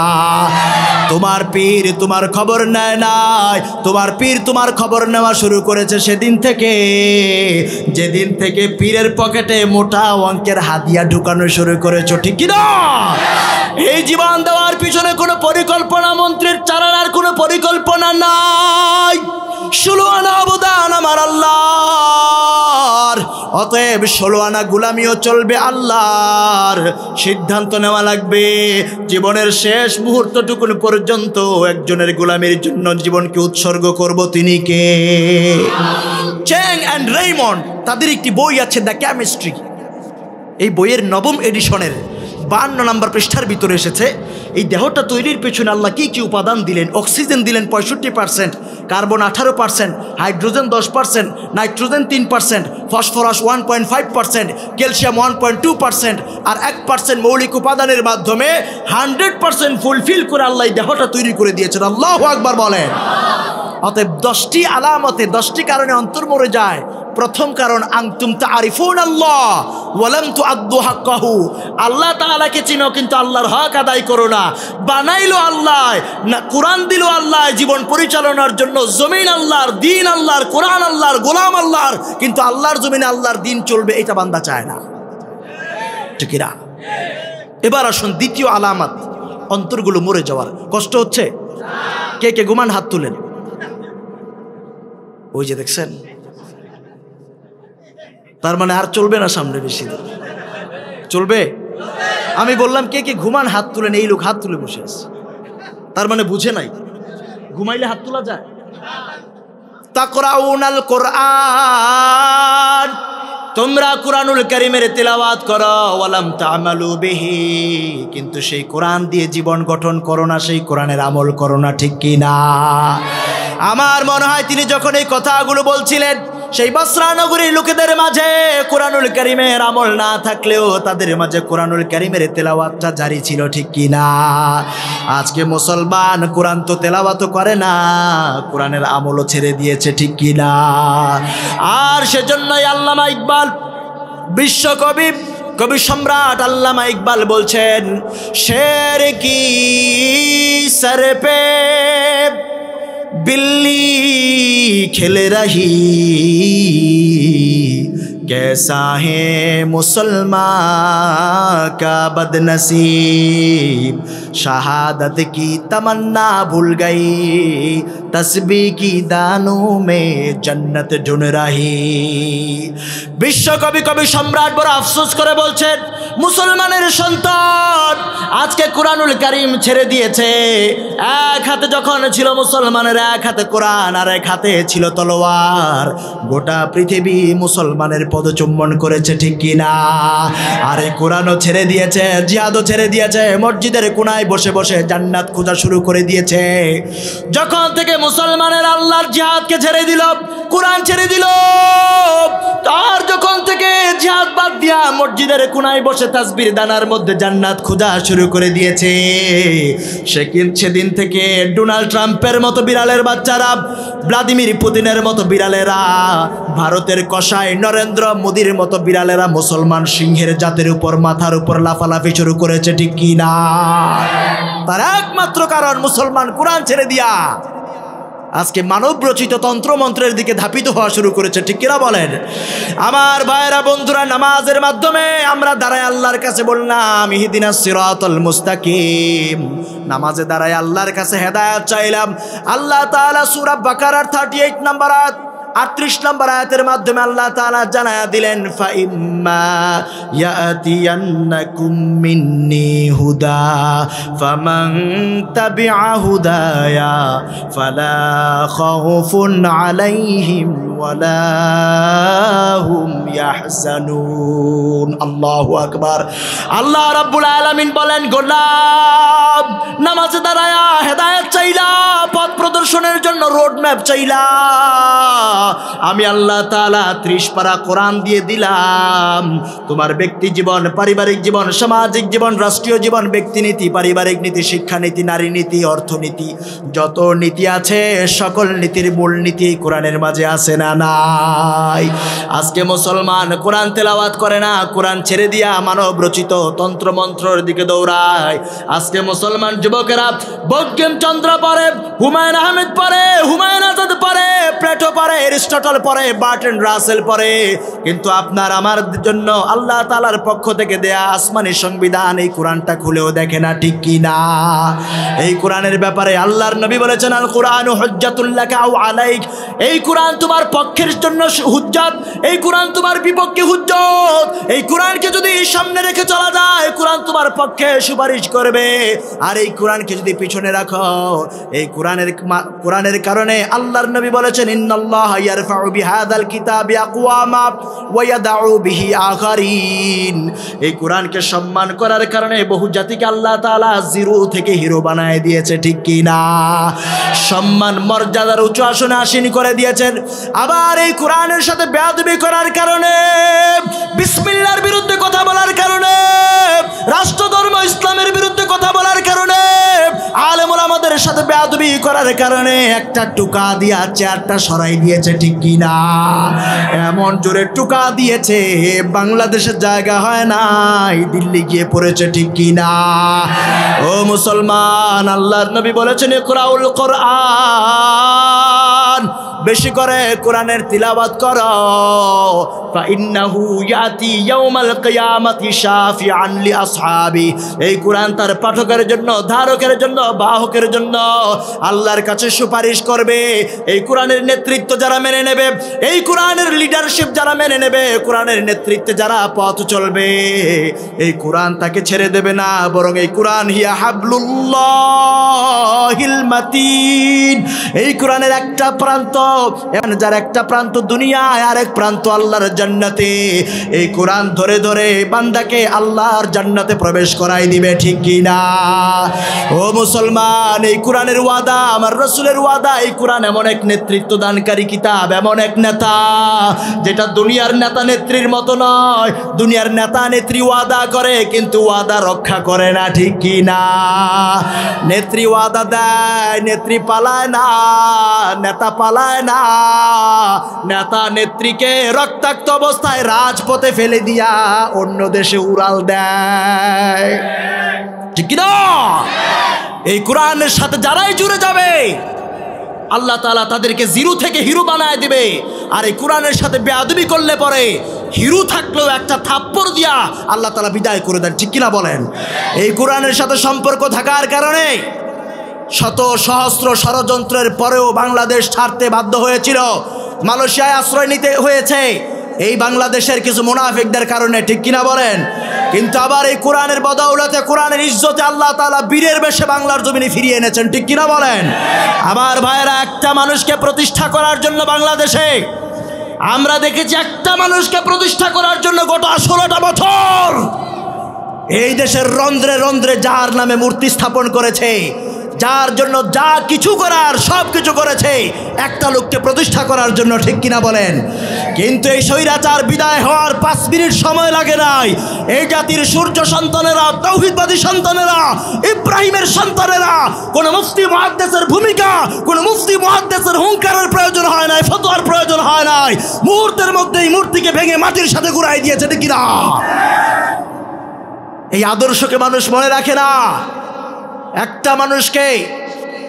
তোমার পীর তোমার খবর নেয় নাই, তোমার পীর তোমার খবর নেওয়া শুরু করেছে সেদিন থেকে যেদিন থেকে পীরের পকেটে মোটা অঙ্কের হাদিয়া ঢুকানো শুরু করেছো, ঠিক কিনা? এই জীবন দেওয়ার পিছনে কোনো পরিকল্পনা, মন্ত্রীর 4 আনার কোনো পরিকল্পনা নাই। 16 আনা অবদান আমার আল্লাহর। অতএব 16 আনা গুলামিও চলবে আল্লাহর। সিদ্ধান্ত নেওয়া লাগবে জীবনের শেষ মুহূর্তটুকু পর্যন্ত একজনের গোলামির জন্য জীবনকে উৎসর্গ করব। তিনি কে? চ্যাং অ্যান্ড রেইমন্ড, তাদের একটি বই আছে দ্য কেমিস্ট্রি। এই বইয়ের 9ম এডিশনের 52 নম্বর পৃষ্ঠার ভিতরে এসেছে এই দেহটা তৈরির পেছনে আল্লাহ কি কি উপাদান দিলেন। অক্সিজেন দিলেন 65%, carbon 18%, hydrogen 10%, nitrogen 3%, phosphorus 1.5%, calcium 1.2% আর 1% মৌলিক উপাদানের মাধ্যমে 100% ফুলফিল করে আল্লাহ দেহটা তৈরি করে দিয়েছেন। আল্লাহু আকবার বলেন। অতএব 10টি আলামতে 10টি কারণে অন্তর মরে যায়। প্রথম কারণ আনতুম তারিফুন আল্লাহ ওয়া লাম তুআদ্দু হাক্কাহু। আল্লাহ তাআলাকে চিনো কিন্তু আল্লাহর হক আদায় করো না। বানাইলো আল্লাহ, না কোরআন দিল আল্লাহ জীবন পরিচালনার জন্য, জমিন আল্লাহর, দিন আল্লাহর, কোরআন আল্লাহর, গোলাম আল্লাহর, কিন্তু আল্লাহর জমিনে আল্লাহর দিন চলবে এটা বান্দা চায় না, ঠিক না? এবার আসুন দ্বিতীয় আলামত, অন্তরগুলো মরে যাওয়ার। কষ্ট হচ্ছে? কে কে ঘুমান? হাত তুলেন। ওই যে দেখছেন, তার মানে আর চলবে না সামনে বেশি দিন। চলবে? আমি বললাম কে কে ঘুমান? হাত তুলেন। এই লোক হাত তুলে বসে আছে, তার মানে বুঝে নাই ঘুমাইলে হাত তোলা যায়। তাকরাউনাল কোরআন, তোমরা কোরআনুল কারীমের তেলাওয়াত করো, ওয়ালাম তা'মালু বিহি, কিন্তু সেই কোরআন দিয়ে জীবন গঠন করো না, সেই কোরআনের আমল করো না, ঠিক কি না? আমার মনে হয় তিনি যখন এই কথাগুলো বলছিলেন সেই বসরা নগরীর লোকেদের মাঝে কোরআনুল কারীমের আমল না থাকলেও তাদের মাঝে কোরআনুল কারীমের তেলাওয়াতটা জারি ছিল, ঠিক কি না? আজকে মুসলমান কোরআন তো তেলাওয়াত করে না, কোরআনের আমলও ছেড়ে দিয়েছে, ঠিক কি না? আর সেজন্যই আল্লামা ইকবাল, বিশ্বকবি, কবি সম্রাট আল্লামা ইকবাল বলছেন, শের কি সর পে बिल्ली खेल रही कैसा है मुसलमान का बदनसीब शहादत की तमन्ना भूल गई तस्बीह की दानों में जन्नत ढूंढ रही। विश्व कवि कवि सम्राट बड़ा अफसोस करे बोलছেন मुसलमानेर सन्तान आज के कुरानुल करीम छेड़े दिएছে। एक हाथे যখন ছিল মুসলমানের এক হাতে কোরআন আর এক হাতে ছিল তলোয়ার গোটা পৃথিবী মুসলমানের পদচুম্বন করেছে ঠিক কি না। আর এই কোরআনও ছেড়ে দিয়েছে জিহাদও ছেড়ে দিয়েছে মসজিদের কোণায় বসে বসে জান্নাত খোঁজা শুরু করে দিয়েছে। যখন থেকে মুসলমানের আল্লাহর জিহাদকে ছেড়ে দিল কোরআন ছেড়ে দিল তার যখন থেকে জিহাদ বাদ দিয়া মসজিদের কোণায় বসে তাসবির দানার মধ্যে জান্নাত খোঁজা শুরু করে দিয়েছে সেদিন থেকে ডোনাল্ড ট্রাম্পের মতো বিড়ালের বাচ্চারা ভ্লাদিমির পুতিনের মতো বিড়ালেরা ভারতের কসাই নরেন্দ্র মোদির মতো বিড়ালেরা মুসলমান সিংহের জাতের উপর মাথার উপর লাফালাফি শুরু করেছে ঠিক কি না। তার একমাত্র কারণ মুসলমান কোরআন ছেড়ে দিয়া আজকে মানব রচিত তন্ত্রমন্ত্রের দিকে ধাপিত হওয়া শুরু করেছে ঠিক কিনা বলেন। আমার ভাইরা বন্ধুরা নামাজের মাধ্যমে আমরা দাঁড়ায় আল্লাহর কাছে বললাম ইহদিনাস সিরাতাল মুস্তাকিম নামাজে দাঁড়ায় আল্লাহর কাছে হেদায়েত চাইলাম। আল্লাহ তাআলা সূরা বাকারার 38 নম্বর আয়াত 38 নম্বর আয়াতের মাধ্যমে আল্লাহ তাআলা জানায়া দিলেন ফাইম্মা ইয়াতিয়ান্নাকুম মিন্নি হুদা ফামান তাবিআ হুদায়া ফালা খাউফুন আলাইহিম ওয়ালা হুম ইয়াহজানুন। আল্লাহু আকবার। আল্লাহ রাব্বুল আলামিন বলেন গোলাম নামাজে দাঁড়ায়া হেদায়েত চাইলা পথ প্রদর্শনের জন্য রোড ম্যাপ চাইলা আমি আল্লাহ তাআলা 30 পারা কোরআন দিয়ে দিলাম। তোমার ব্যক্তি জীবন পারিবারিক জীবন সামাজিক জীবন রাষ্ট্রীয় জীবন ব্যক্তিনীতি পারিবারিক নীতি শিক্ষানীতি নারী নীতি অর্থনীতি যত নীতি আছে সকল নীতির মূল নীতি কোরআনের মাঝে আছে না নাই। আজকে মুসলমান কোরআন তেলাওয়াত করে না কোরআন ছেড়ে দিয়া মানব রচিত তন্ত্রমন্ত্রের দিকে দৌড়ায়। আজকে মুসলমান যুবকেরা বঙ্কিমচন্দ্র পড়ে হুমায়ুন আহমেদ পড়ে হুমায়ুন আজাদ পড়ে প্লেটো পড়ে এরিস্টটল পড়ে বার্ট্রান্ড রাসেল পড়ে কিন্তু আপনার আমার জন্য আল্লাহ তাআলার পক্ষ থেকে দেয়া আসমানি সংবিধান এই কোরআনটা খুলেও দেখে না ঠিক কি না। এই কোরআনের ব্যাপারে আল্লাহর নবী বলেছেন আল কুরআনু হুজ্জাতুল লাকা আও আলাইক এই কোরআন তোমার পক্ষের জন্য হুজ্জত এই কোরআন তোমার বিপক্ষে হুজ্জত। এই কোরআনকে যদি সামনে রেখে চলা যায় কোরআন তোমার পক্ষে সুপারিশ করবে আর এই কোরআনকে যদি পিছনে রাখো এই কোরআনের কারণে আল্লাহর নবী বলেছেন ইন্নাল্লাহা ইয়ারফাউ বিহাদাল কিতাবি আকওয়ামা ওয়া ইয়াদউ বিহি আখারিন। এই কোরআনকে সম্মান করার কারণে বহু জাতিকে আল্লাহ তাআলা জিরো থেকে হিরো বানায় দিয়েছে ঠিক কি না। সম্মান মর্যাদার উচ্চ আসনে আসীন করে দিয়েছেন। আবার এই কোরআনের সাথে বেয়াদবি করার কারণে বিসমিল্লাহর বিরুদ্ধে কথা বলার কারণে রাষ্ট্র ধর্ম ইসলামের বিরুদ্ধে কথা বলার কারণে আলেম ওলামাদের সাথে বেয়াদবি করার কারণে একটা টুকা দিয়া চেয়ারটা সরাই দিয়েছে ঠিক কি না। এমন জোরে টুকা দিয়েছে বাংলাদেশের জায়গা হয় নাই দিল্লি গিয়ে পড়েছে ঠিক কি না। ও মুসলমান আল্লাহর নবী বলেছেন ইকরাউল কোরআন বেশি করে কোরআনের তিলাওয়াত করো ফাইন্নাহু ইয়াতি ইয়াউমাল কিয়ামাতি শাফিআন লিআসহাবি এই কোরআন তার পাঠকের জন্য ধারকের জন্য বাহকের জন্য আল্লাহর কাছে সুপারিশ করবে। এই কোরআনের নেতৃত্ব যারা মেনে নেবে এই কোরআনের লিডারশিপ যারা মেনে নেবে কোরআনের নেতৃত্বে যারা পথ চলবে এই কোরআন তাকে ছেড়ে দেবে না বরং এই কোরআন হিয়া হাবলুল্লাহিল মাতিন এই কোরআনের একটা প্রান্ত যার একটা প্রান্ত দুনিয়ায় আরেক প্রান্ত আল্লাহর জান্নাতে এই কোরআন ধরে ধরে বান্দাকে আল্লাহর জান্নাতে প্রবেশ করাই দিবে ঠিক কি না। ও মুসলমান এই কোরআনের ওয়াদা আমার রাসূলের ওয়াদা এই কোরআন এমন এক নেতৃত্ব দানকারী কিতাব এমন এক নেতা যেটা দুনিয়ার নেতা নেত্রীর মতো নয়। দুনিয়ার নেতা নেত্রী ওয়াদা করে কিন্তু ওয়াদা রক্ষা করে না ঠিক কি না। নেত্রী ওয়াদা দেয় নেত্রী পালায় না নেতা পালায় না নেতা নেত্রীকে রক্তাক্ত অবস্থায় রাজপথে ফেলে দিয়া অন্য দেশে উড়াল দেয় ঠিক কি না। এই কোরআনের সাথে যারাই জুড়ে যাবে আল্লাহ তাআলা তাদেরকে জিরো থেকে হিরো বানায় দিবে। আর এই কোরআনের সাথে বেয়াদবি করলে পরে হিরো থাকলেও একটা থাপ্পড় দিয়া আল্লাহ তাআলা বিদায় করে দেন, ঠিক কিনা বলেন? এই কোরআনের সাথে সম্পর্ক থাকার কারণে শত সহস্র ষড়যন্ত্রের পরেও বাংলাদেশ ছাড়তে বাধ্য হয়েছিল, মালয়েশিয়ায় আশ্রয় নিতে হয়েছে এই বাংলাদেশের কিছু মুনাফিকদের কারণে, ঠিক কিনা বলেন? কিন্তু আবার এই কোরআনের বদৌলতে, কোরআনের ইজ্জতে আল্লাহ তাআলা বীরের বেশে বাংলার জমিনে ফিরিয়ে এনেছেন, ঠিক কিনা বলেন? আমার ভাইয়েরা, একটা মানুষকে প্রতিষ্ঠা করার জন্য বাংলাদেশে আমরা দেখেছি, একটা মানুষকে প্রতিষ্ঠা করার জন্য গোটা 16টা বছর এই দেশের রন্ধ্রে রন্ধ্রে যার নামে মূর্তি স্থাপন করেছে, যার জন্য যা কিছু করার সব কিছু করেছে একটা লোককে প্রতিষ্ঠা করার জন্য, ঠিক কিনা বলেন? কিন্তু এই স্বৈরাচার বিদায় হওয়ার 5 মিনিট সময় লাগে নাই। এই জাতির সূর্য সন্তানেরা, তাওহীদবাদী সন্তানেরা, ইব্রাহিমের সন্তানেরা, কোন মুফতি মুহাদ্দিসের ভূমিকা, কোন মুফতি মুহাদ্দিসের হুঙ্কারের প্রয়োজন হয় নাই, ফতোয়ার প্রয়োজন হয় নাই। মুহূর্তের মধ্যেই মূর্তিকে ভেঙে মাটির সাথে গুড়াই দিয়েছে, ঠিক কিনা? এই আদর্শকে মানুষ মনে রাখে না। একটা মানুষকে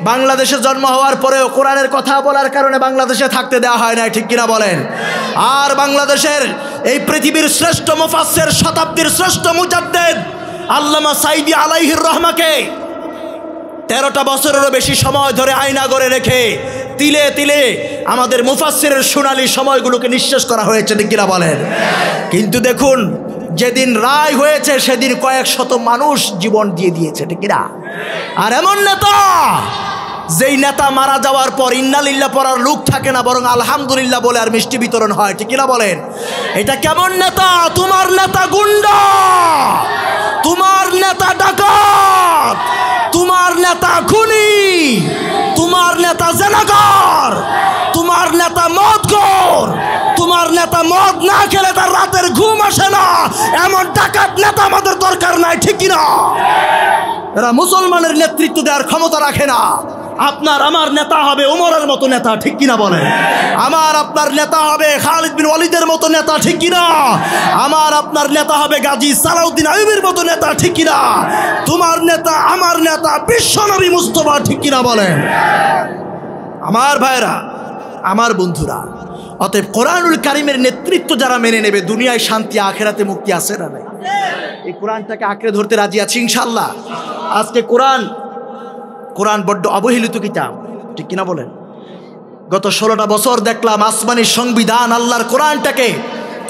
বাংলাদেশে জন্ম হওয়ার পরেও কোরআনের কথা বলার কারণে বাংলাদেশে থাকতে দেওয়া হয় না, ঠিক কিনা বলেন? আর বাংলাদেশের এই পৃথিবীর শ্রেষ্ঠ মুফাসসির, শতাব্দীর শ্রেষ্ঠ মুজাদ্দিদ আল্লামা সাঈদী আলাইহির রহমাকে 13টা বছরেরও বেশি সময় ধরে আয়নাগরে রেখে তিলে তিলে আমাদের মুফাসসিরের সোনালী সময়গুলোকে নিঃশেষ করা হয়েছে, ঠিক কিনা বলেন? কিন্তু দেখুন, যেদিন রায় হয়েছে সেদিন কয়েক শত মানুষ জীবন দিয়ে দিয়েছে, ঠিক কিনা? আর এমন নেতা, যেই নেতা মারা যাওয়ার পর ইন্নালিল্লাহ পড়ার লোক থাকে না, বরং আলহামদুলিল্লাহ বলে আর মিষ্টি বিতরণ হয়, ঠিক কিনা বলেন? এটা কেমন নেতা? তোমার নেতা গুন্ডা, তোমার নেতা ডাকাত, তোমার নেতা খুনি, তোমার নেতা জেনাকার, তোমার নেতা মদখোর, তোমার নেতা মদ না খেলে তার রাতের ঘুম আসে না, এমন ডাকাত নেতা আমাদের দরকার নাই, ঠিক কিনা? এরা মুসলমানের নেতৃত্ব দেওয়ার ক্ষমতা রাখে না। আপনার আমার নেতা হবে ওমরের মতো নেতা, ঠিক কিনা বলেন? আমার আপনার নেতা হবে খালিদ বিন ওয়ালিদের মতো নেতা, ঠিক কিনা? আমার আপনার নেতা হবে গাজী সালাউদ্দিন আইয়ুবের মতো নেতা, ঠিক কিনা? তোমার নেতা আমার নেতা বিশ্বনবী মুস্তাফা, ঠিক কিনা বলেন? আমার ভাইরা, আমার বন্ধুরা, অতএব কোরআনুল কারীমের নেতৃত্ব যারা মেনে নেবে, দুনিয়ায় শান্তি, আখেরাতে মুক্তি আছে না নাই? এই কোরআনটাকে আঁকড়ে ধরতে রাজি আছি ইনশাআল্লাহ। আজকে কোরআন বড্ড অবহেলিত কিতাব, ঠিক কিনা বলেন? গত 16টা বছর দেখলাম আসমানি সংবিধান আল্লাহর কোরআনটাকে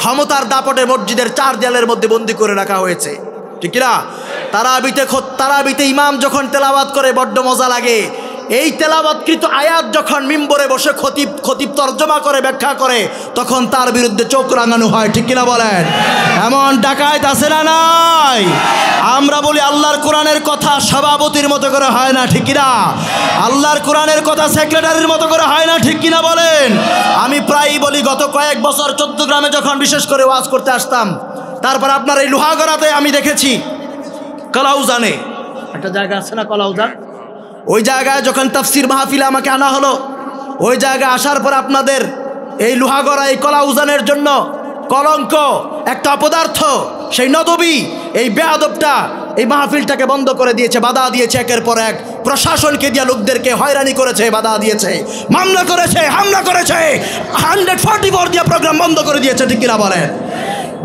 ক্ষমতার দাপটে মসজিদের 4 দেয়ালের মধ্যে বন্দী করে রাখা হয়েছে, ঠিক কিনা? তারাবিতে ইমাম যখন তেলাওয়াত করে বড্ড মজা লাগে। এই তেলাওয়াতকৃত আয়াত যখন মিম্বরে বসে খতিব তর্জমা করে, ব্যাখ্যা করে, তখন তার বিরুদ্ধে চোখ রাঙানো হয়, ঠিক কিনা বলেন? এমন ডাকাত আছে না নাই? আমরা বলি আল্লাহর কোরআনের কথা সভাপতির মতো করে হয় না, ঠিক কিনা? আল্লাহর কোরআনের কথা সেক্রেটারির মতো করে হয় না, ঠিক কিনা বলেন? আমি প্রায়ই বলি, গত কয়েক বছর চট্টগ্রামে যখন বিশেষ করে ওয়াজ করতে আসতাম, তারপর আপনার এই লোহাগড়াতে আমি দেখেছি কলাউজানে একটা জায়গা আছে না, কলাউজান, ওই জায়গায় যখন তাফসির মাহফিলে আমাকে আনা হলো, ওই জায়গায় আসার পর আপনাদের এই লোহাগড়া, এই কলাউজানের জন্য কলঙ্ক, একটা অপদার্থ, সেই নদবী, এই বেয়াদবটা এই মাহফিলটাকে বন্ধ করে দিয়েছে, বাধা দিয়েছে, একের পর এক প্রশাসনকে দিয়ে লোকদেরকে হয়রানি করেছে, বাধা দিয়েছে, মামলা করেছে, হামলা করেছে, 144 দিয়ে প্রোগ্রাম বন্ধ করে দিয়েছে, ঠিক কিনা বলেন?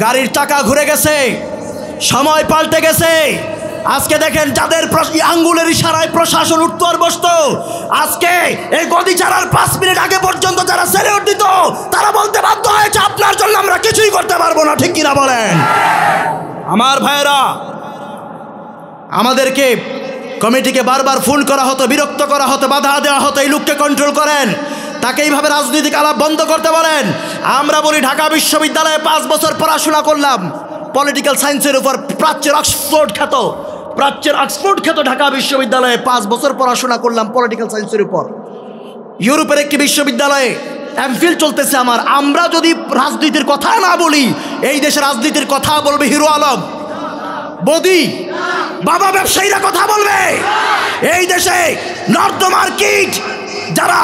গাড়ির চাকা ঘুরে গেছে, সময় পাল্টে গেছে। আজকে দেখেন, যাদের আঙ্গুলের ইশারায় প্রশাসন উঠতো আর বসতো, আজকে এই গদি ছাড়ার 5 মিনিট আগে পর্যন্ত যারা সেলিউট দিত, তারা বলতে বাধ্য হয়েছে আপনার জন্য আমরা কিছুই করতে পারবো না, ঠিক কিনা বলেন? আমার ভাইয়েরা, আমাদেরকে কমিটিকে বারবার ফোন করা হতো, বিরক্ত করা হতো, বাধা দেওয়া হতো, এই লোককে কন্ট্রোল করেন, তাকে এইভাবে রাজনৈতিক আলাপ বন্ধ করতে বলেন। আমরা বলি, ঢাকা বিশ্ববিদ্যালয়ে 5 বছর পড়াশোনা করলাম পলিটিক্যাল সায়েন্সের উপর, প্রাচ্যের অক্সফোর্ড খ্যাত ঢাকা বিশ্ববিদ্যালয়ে 5 বছর পড়াশোনা করলাম পলিটিক্যাল সায়েন্সের উপর। ইউরোপের একটি বিশ্ববিদ্যালয়ে এমফিল চলতেছে আমার। আমরা যদি রাজনীতির কথা না বলি, এই দেশের রাজনীতির কথা বলবে হিরো আলম, বদি, বাবা ব্যবসায়ীরা কথা বলবে। এই দেশে নর্দমার কিট, যারা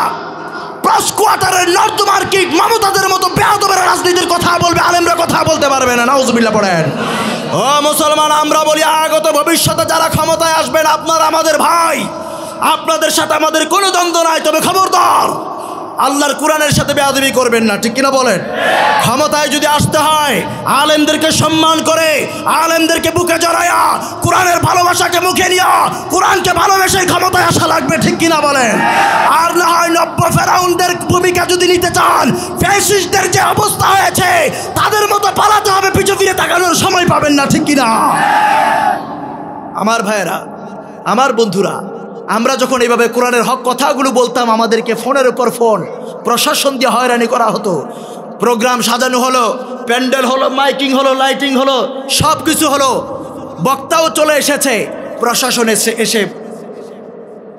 প্রেস কোয়ার্টারের নর্দমার কিট, মমতাদের মতো বেয়াদবের রাজনীতির কথা বলবে, আলেমরা কথা বলতে পারবে না। নাউজুবিল্লাহ পড়েন। ও মুসলমান, আমরা বলি, আগত ভবিষ্যতে যারা ক্ষমতায় আসবেন, আপনারা আমাদের ভাই, আপনাদের সাথে আমাদের কোনো দ্বন্দ্ব নাই, তবে খবরদার আল্লাহর কোরআনের সাথে বেয়াদবি করবেন না, ঠিক কিনা বলেন? ক্ষমতায় যদি আসতে হয় আলেমদেরকে সম্মান করে, আলেমদেরকে বুকে জড়ায়া, কোরআনের ভালোবাসাকে মুখে নিয়া, কোরআনকে ভালোবেসে ক্ষমতায় আসা লাগবে, ঠিক কিনা বলেন? আর না হয় নব্য ফেরাউনদের ভূমিকা যদি নিতে চান, ফ্যাসিস্টদের যে অবস্থা হয়েছে তাদের মতো পালাতে হবে, পিছু ফিরে তাকানোর সময় পাবেন না, ঠিক কিনা? আমার ভাইয়েরা, আমার বন্ধুরা, আমরা যখন এইভাবে কোরআনের হক কথাগুলো বলতাম, আমাদেরকে ফোনের উপর ফোন, প্রশাসন দিয়ে হয়রানি করা হতো। প্রোগ্রাম সাজানো হলো, প্যান্ডেল হলো, মাইকিং হলো, লাইটিং হলো, সব কিছু হলো, বক্তাও চলে এসেছে, প্রশাসন এসে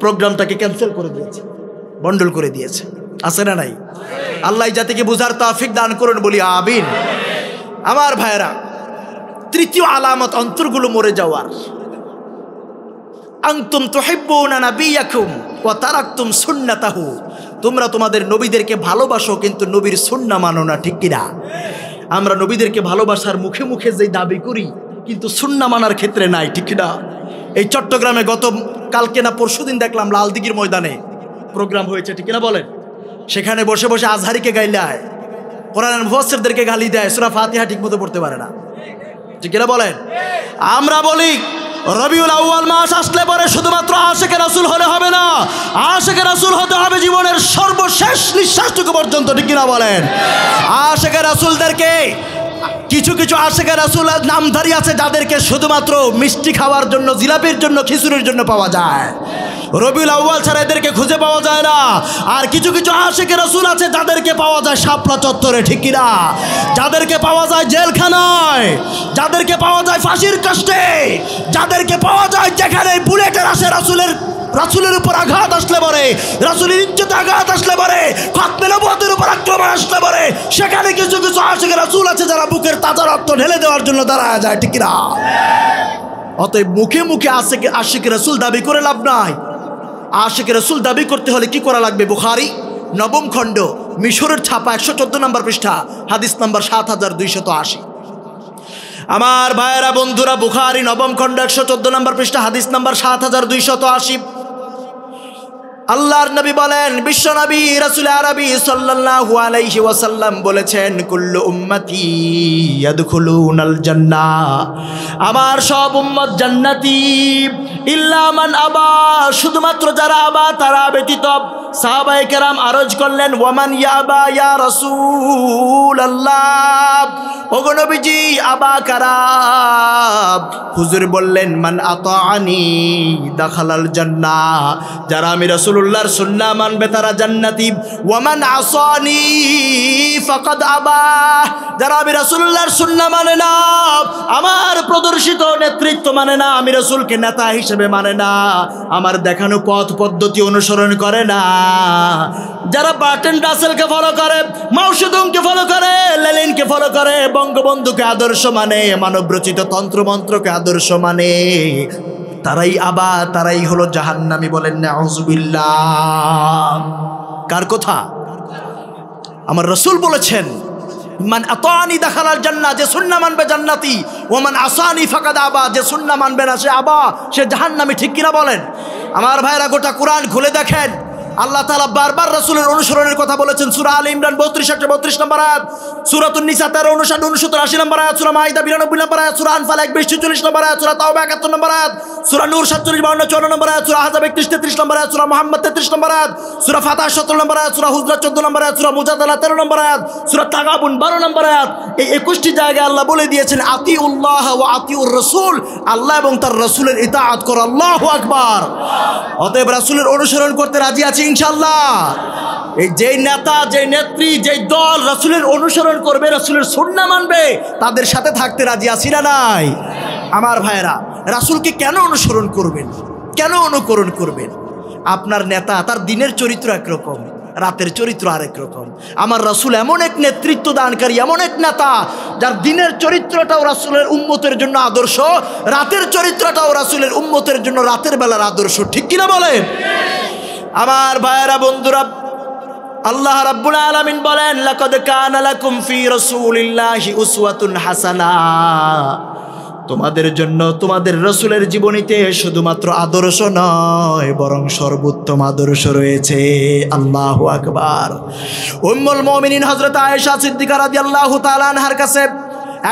প্রোগ্রামটাকে ক্যান্সেল করে দিয়েছে, বন্ডল করে দিয়েছে। আছে না নাই? আল্লাহ জাতিকে বুঝার তৌফিক দান করুন, বলি আমিন। আমার ভাইয়েরা, তৃতীয় আলামত অন্তরগুলো মরে যাওয়ার। আনতুম তুহিব্বুনা নাবিয়াকুম ওয়া তারাকতুম সুন্নাতাহু, তোমরা তোমাদের নবীদেরকে ভালোবাসো কিন্তু নবীর সুন্নাহ মানো না, ঠিক কিনা? আমরা নবীদেরকে ভালোবাসার মুখে মুখে যে দাবি করি কিন্তু সুন্নাহ মানার ক্ষেত্রে নাই, ঠিক কিনা? এই চট্টগ্রামে গত কালকে না পরশুদিন দেখলাম লালদিঘির ময়দানে প্রোগ্রাম হয়েছে, ঠিক কিনা বলেন? সেখানে বসে বসে আজহারিকে গাইলায়, কোরআনের মুফাসসিরদেরকে গালি দেয়, সূরা ফাতিহা ঠিকমতো পড়তে পারে না, ঠিক কিনা বলেন? আমরা বলি রবিউল আউয়াল মাস আসলে পরে শুধুমাত্র আশিকে রাসূল হলে হবে না, আশিকে রাসূল হতে হবে জীবনের সর্বশেষ নিঃশ্বাসটুকু পর্যন্ত, ঠিক কিনা বলেন? আশিকে রাসূলদেরকে, কিছু কিছু আশিকে রাসূল নামধারী আছে যাদেরকে শুধুমাত্র মিষ্টি খাওয়ার জন্য, জিলাপির জন্য, খিচুড়ির জন্য পাওয়া যায়, রবিউল আউয়াল ছাড়া এদেরকে খুঁজে পাওয়া যায় না। আর কিছু কিছু আশিকে রাসূল আছে যাদেরকে পাওয়া যায় শাপলা চত্বরে, ঠিক কিনা? যাদেরকে পাওয়া যায় জেলখানায়, যাদেরকে পাওয়া যায় ফাঁসির কাস্টে, যাদেরকে পাওয়া যায় যেখানে বুলেটের আসে রাসূলের উপর আঘাত আসলে পরে, রাসূলের ইজ্জতে আঘাত আসলে পরে, খতমে নবুয়তের উপর আক্রমণ আসলে পরে, সেখানে কিছু কিছু আশিকে রাসূল আছে যারা বুকের তাজা রক্ত ঢেলে দেওয়ার জন্য দাঁড়ায় যায়, ঠিক কিনা? অতএব মুখে মুখে আশিকে রাসূল দাবি করে লাভ নাই। আশিকে রাসূল দাবি করতে হলে কি করা লাগবে? বুখারী 9ম খণ্ড, মিশরের ছাপা, 114 নম্বর পৃষ্ঠা, হাদিস নাম্বার 7280। আমার ভাইয়েরা, বন্ধুরা, বুখারী 9ম খণ্ড 114 নম্বর পৃষ্ঠা, হাদিস নাম্বার 7280। আল্লাহর নবী বলেন, বিশ্ব নবী রাসূল আরবী সাল্লাল্লাহু আলাইহি ওয়াসাল্লাম বলেছেন, কুল্লু উম্মতি ইয়াদখুলুনাল জান্নাহ, আমার সব উম্মত জান্নাতি, ইল্লা মান আবা, শুধুমাত্র যারা আবা তারা ব্যতীত। সাহাবায়ে কেরাম আরজ করলেন, ওয়ামান ইয়াবা ইয়া রাসূলুল্লাহ, ওগো নবীজি আবা কারা? হুজুর বললেন, মান আতাআনি দাখালাল জান্নাহ, যারা আমি রাসূলুল্লাহর সুন্নাহ মানবে তারা জান্নাতি। ওয়ামান আসানি ফাকাদ আবা, যারা আমি রাসূলুল্লাহর সুন্নাহ মানে না, আমার প্রদর্শিত নেতৃত্ব মানে না, আমি রাসূলকে নেতা হিসেবে মানে না, আমার দেখানো পথ পদ্ধতি অনুসরণ করে না, যারা বার্ট্রান্ড রাসেলকে ফলো করে, মাও জেদুংকে ফলো করে, লেনিনকে ফলো করে, বঙ্গবন্ধুকে আদর্শ মানে, মানবরচিত তন্ত্রমন্ত্রকে আদর্শ মানে, তারাই আবা, তারাই হলো জাহান্নামী। বলেন নাউযুবিল্লাহ। কার কথা? আমার রাসূল বলেছেন, মান আতানি দাখালাল জান্নাহ, যে সুন্নাহ মানবে জান্নাতি, ওয়া মান আসানি ফাকাদ আবা, যে সুন্নাহ মানবে না সে আবা, সে জাহান্নামী, ঠিক কিনা বলেন? আমার ভাইরা, গোটা কোরআন খুলে দেখেন, আল্লাহ তাআলা বারবার রাসূলের অনুসরণের কথা বলেছেন। সূরা আলে ইমরান 32 নম্বর আয়াত, সূরাতুন নিসা 13, 59, 80 নম্বর আয়াত, সূরা মাইদা 92 নম্বর আয়াত, সূরা আনফাল 21, 44 নম্বর আয়াত, সূরা তাওবা 71 নম্বর আয়াত, সূরা নূর 47, 52, 54 নম্বর আয়াত, সূরা আহজাব 31, 33 নম্বর আয়াত, সূরা মুহাম্মদ 33 নম্বর আয়াত, সূরা ফাতহ 17 নম্বর আয়াত, সূরা হুজরাত 14 নম্বর আয়াত, সূরা মুজাদালা 13 নম্বর আয়াত, সূরা তাগাবুন 12 নম্বর আয়াত। এই 21টি জায়গায় আল্লাহ বলে দিয়েছেন, আতিউল্লাহ ওয়া আতিউর রাসূল, আল্লাহ এবং তার রাসূলের ইতাআত করো। আল্লাহু আকবার। অতএব রাসূলের অনুসরণ করতে রাজি আছি ইনশাআল্লাহ। এই যেই নেতা, যেই নেত্রী, যেই দল রাসূলের অনুসরণ করবে, রাসূলের সুন্নাহ মানবে, তাদের সাথে থাকতে রাজি আছি না নাই? আমার ভাইয়েরা, রাসূলকে কেন অনুসরণ করবেন, কেন অনুকরণ করবেন? আপনার নেতা, তার দিনের চরিত্র একরকম, রাতের চরিত্র আরেক রকম। আমার রাসূল এমন এক নেতৃত্ব দানকারী, এমন এক নেতা, যার দিনের চরিত্রটাও রাসূলের উম্মতের জন্য আদর্শ, রাতের চরিত্রটাও রাসূলের উম্মতের জন্য রাতের বেলার আদর্শ, ঠিক কিনা বলেন? আমার ভাইয়েরা, বন্ধুরা, আল্লাহ রাব্বুল আলামিন বলেন, লাকাদ কানা লাকুম ফি রাসূলিল্লাহি উসওয়াতুন হাসানাহ, তোমাদের জন্য তোমাদের রাসূলের জীবনীতে শুধুমাত্র আদর্শ নয় বরং সর্বোত্তম আদর্শ রয়েছে। আল্লাহু আকবার। উম্মুল মুমিনিন হযরত আয়েশা সিদ্দিকা রাদিয়াল্লাহু তাআলা আনহার কাছে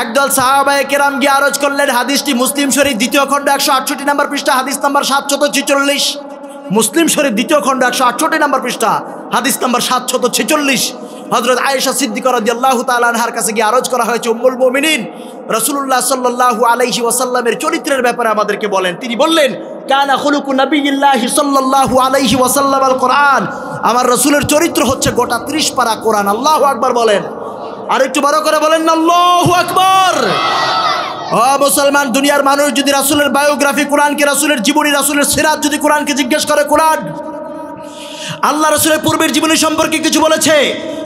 একদল সাহাবায়ে কেরাম গিয়ে আরজ করলেন। হাদিসটি মুসলিম শরীফ দ্বিতীয় খণ্ড 168 নম্বর পৃষ্ঠা, হাদিস নাম্বার 746। মুসলিম শরীফ দ্বিতীয় খণ্ড 168 নম্বর পৃষ্ঠা, হাদিস নাম্বার 746। হযরত আয়েশা সিদ্দিকা রাদিয়াল্লাহু তাআলা আনহার কাছে গিয়ে আরজ করা হয়েছে, উম্মুল মুমিনিন রাসূলুল্লাহ সাল্লাল্লাহু আলাইহি ওয়াসাল্লামের চরিত্রের ব্যাপারে আমাদেরকে বলেন। তিনি বললেন, কানা খুলুকু নবিয়্যিল্লাহি সাল্লাল্লাহু আলাইহি ওয়াসাল্লাম আল কোরআন। আমার রাসূলের চরিত্র হচ্ছে গোটা 30 পারা কোরআন। আল্লাহু আকবার বলেন। আর একটু বড় করে বলেন না আল্লাহু আকবার। ও মুসলমান, দুনিয়ার মানুষ যদি রাসূলের বায়োগ্রাফি কোরআনকে, রাসূলের জীবনী, রাসূলের সিরাত যদি কোরআনকে জিজ্ঞেস করে, কোরআন আল্লাহ রাসূলের পূর্বের জীবনী সম্পর্কে কিছু বলেছে।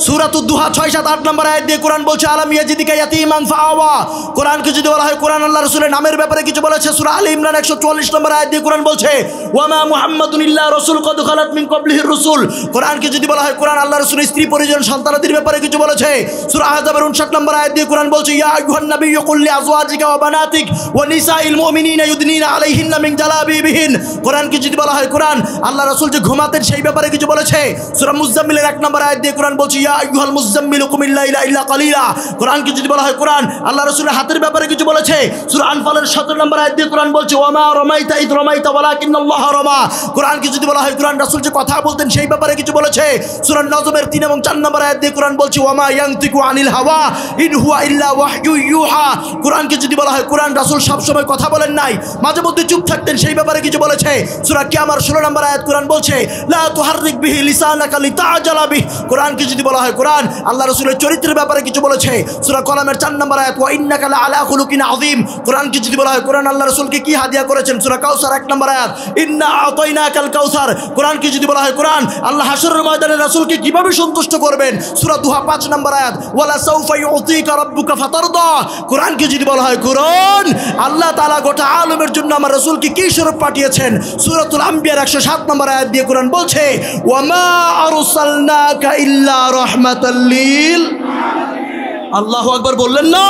সূরাতুদ দুহা 6, 7, 8 নম্বর আয়াত দিয়ে কোরআন বলছে, আলাম ইয়াজিদিকা ইয়াতীমান ফাআওয়া। কোরআনকে যদি বলা হয় কোরআন আল্লাহ রাসূলের নামের ব্যাপারে কিছু বলেছে। সূরা আলে ইমরান 144 নম্বর আয়াত দিয়ে কোরআন বলছে, ওয়ামা মুহাম্মাদুন ইল্লা রাসূল কদ খালাত মিন ক্বাবলিহির রাসূল। কোরআনকে যদি বলা হয় কোরআন আল্লাহ রাসূলের স্ত্রী পরিজন সন্তানাদির ব্যাপারে কিছু বলেছে। সূরা আহজাবের 59 নম্বর আয়াত দিয়ে কোরআন বলছে, ইয়া আইয়ুহান নাবিয়্যু কুল লিআজওয়াজিকা ওয়া বানাতিক ওয়া নিসাইল মুমিনিনা ইউদনিনা আলাইহিন্না মিন জালাবিবিহিন। কোরআনকে যদি বলা হয় কোরআন আল্লাহ রাসূল যে ঘুমাতেন সেই ব্যাপারে কিছু বলেছে। সূরা মুজাম্মিলের 1 নম্বর আয়াত দিয়ে কোরআন বলছে, ইয়া আইয়ুহাল মুজাম্মিলু কুমিল লাইলা ইল্লা কালিলা। কোরআনকে যদি বলা হয় কোরআন আল্লাহ রাসূলের হাতের ব্যাপারে কিছু বলেছে। সূরা আনফালের 17 নম্বর আয়াত দিয়ে কোরআন বলছে, ওয়ামা রামাইতা ইদ রামাইতা ওয়ালাকিন্নাল্লাহ রামা। কোরআনকে যদি বলা হয় কোরআন রাসূল যে কথা বলতেন সেই ব্যাপারে কিছু বলেছে। সূরা নজমের 3 এবং 4 নম্বর আয়াত দিয়ে কোরআন বলছে, ওয়ামা ইয়ানতিকু আনিল হাওয়া ইন হুয়া ইল্লা ওয়াহয়ু ইউহা। কোরআনকে যদি বলা হয় কোরআন রাসূল সব সময় কথা বলেন নাই, মাঝে মধ্যে চুপ থাকতেন, সেই ব্যাপারে কিছু বলেছে। সূরা কিয়ামার 16 নম্বর আয়াত কোরআন বলছে, লা তুহাররিক বিহি লিসানাকা লিতাআজালা বিহি। কোরআনকে যদি বলা হয় কোরআন আল্লাহ রাসূলের চরিত্রের ব্যাপারে কিছু বলেছে। সূরা কলামের 4 নম্বর আয়াত, ওয়া ইন্নাকা লা আলা খুলুকিন আযীম। কোরআনকে যদি বলা হয় কোরআন আল্লাহ রাসূলকে কি হাদিয়া করেছেন। সূরা কাউসার 1 নম্বর আয়াত, ইন্না আতাইনাকাল কাউসার। কোরআনকে যদি বলা হয় কোরআন আল্লাহ হাশরের ময়দানে রাসূলকে কিভাবে সন্তুষ্ট করবেন। সূরা দুহা 5 নম্বর আয়াত, ওয়ালা সাউফা ইউতিকা রাব্বুকা ফাতারদা। কোরআনকে যদি বলা হয় কোরআন আল্লাহ তাআলা গোটা আলমের জন্য আমার রাসূলকে কি স্বরূপ পাঠিয়েছেন। সূরাতুল আম্বিয়ার 107 নম্বর আয়াত দিয়ে কোরআন বলছে, ওয়ামা আরসালনাকা ইল্লা রাহমাতাল লিল। আল্লাহু আকবার বললেন না।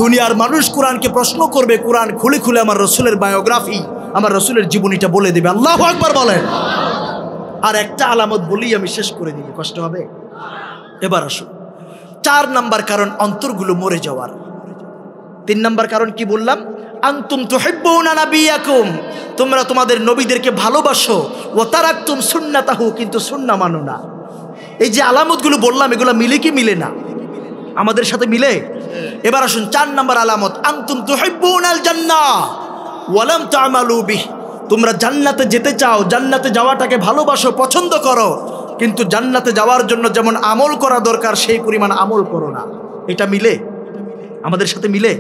দুনিয়ার মানুষ কোরআনকে প্রশ্ন করবে, কোরআন খুলে খুলে আমার রাসূলের বায়োগ্রাফি, আমার রাসূলের জীবনীটা বলে দেবে। আল্লাহু আকবার বলেন। আর একটা আলামত বলেই আমি শেষ করে দিব, কষ্ট হবে। এবার আসুন 4 নাম্বার কারণ অন্তরগুলো মরে যাওয়ার। 3 নাম্বার কারণ কি বললাম, আনতুম তুহিব্বুনা নাবিয়াকুম। তোমরা তোমাদের নবীদেরকে ভালোবাসো, ওয়া তারাকতুম সুন্নাতাহু, কিন্তু সুন্নাহ মানো না। এই যে আলামতগুলো বললাম এগুলো মিলে কি মিলে না? আমাদের সাথে মিলে। এবার আসুন 4 নাম্বার আলামত, আনতুম তুহিব্বুনাল জান্নাহ ওয়া লাম তা'মালু বিহি। তোমরা জান্নাতে যেতে চাও, জান্নাতে যাওয়াটাকে ভালোবাসো, পছন্দ করো, কিন্তু জান্নাতে যাওয়ার জন্য যেমন আমল করা দরকার সেই পরিমাণ আমল করো না। এটা মিলে? আমাদের সাথে মিলে?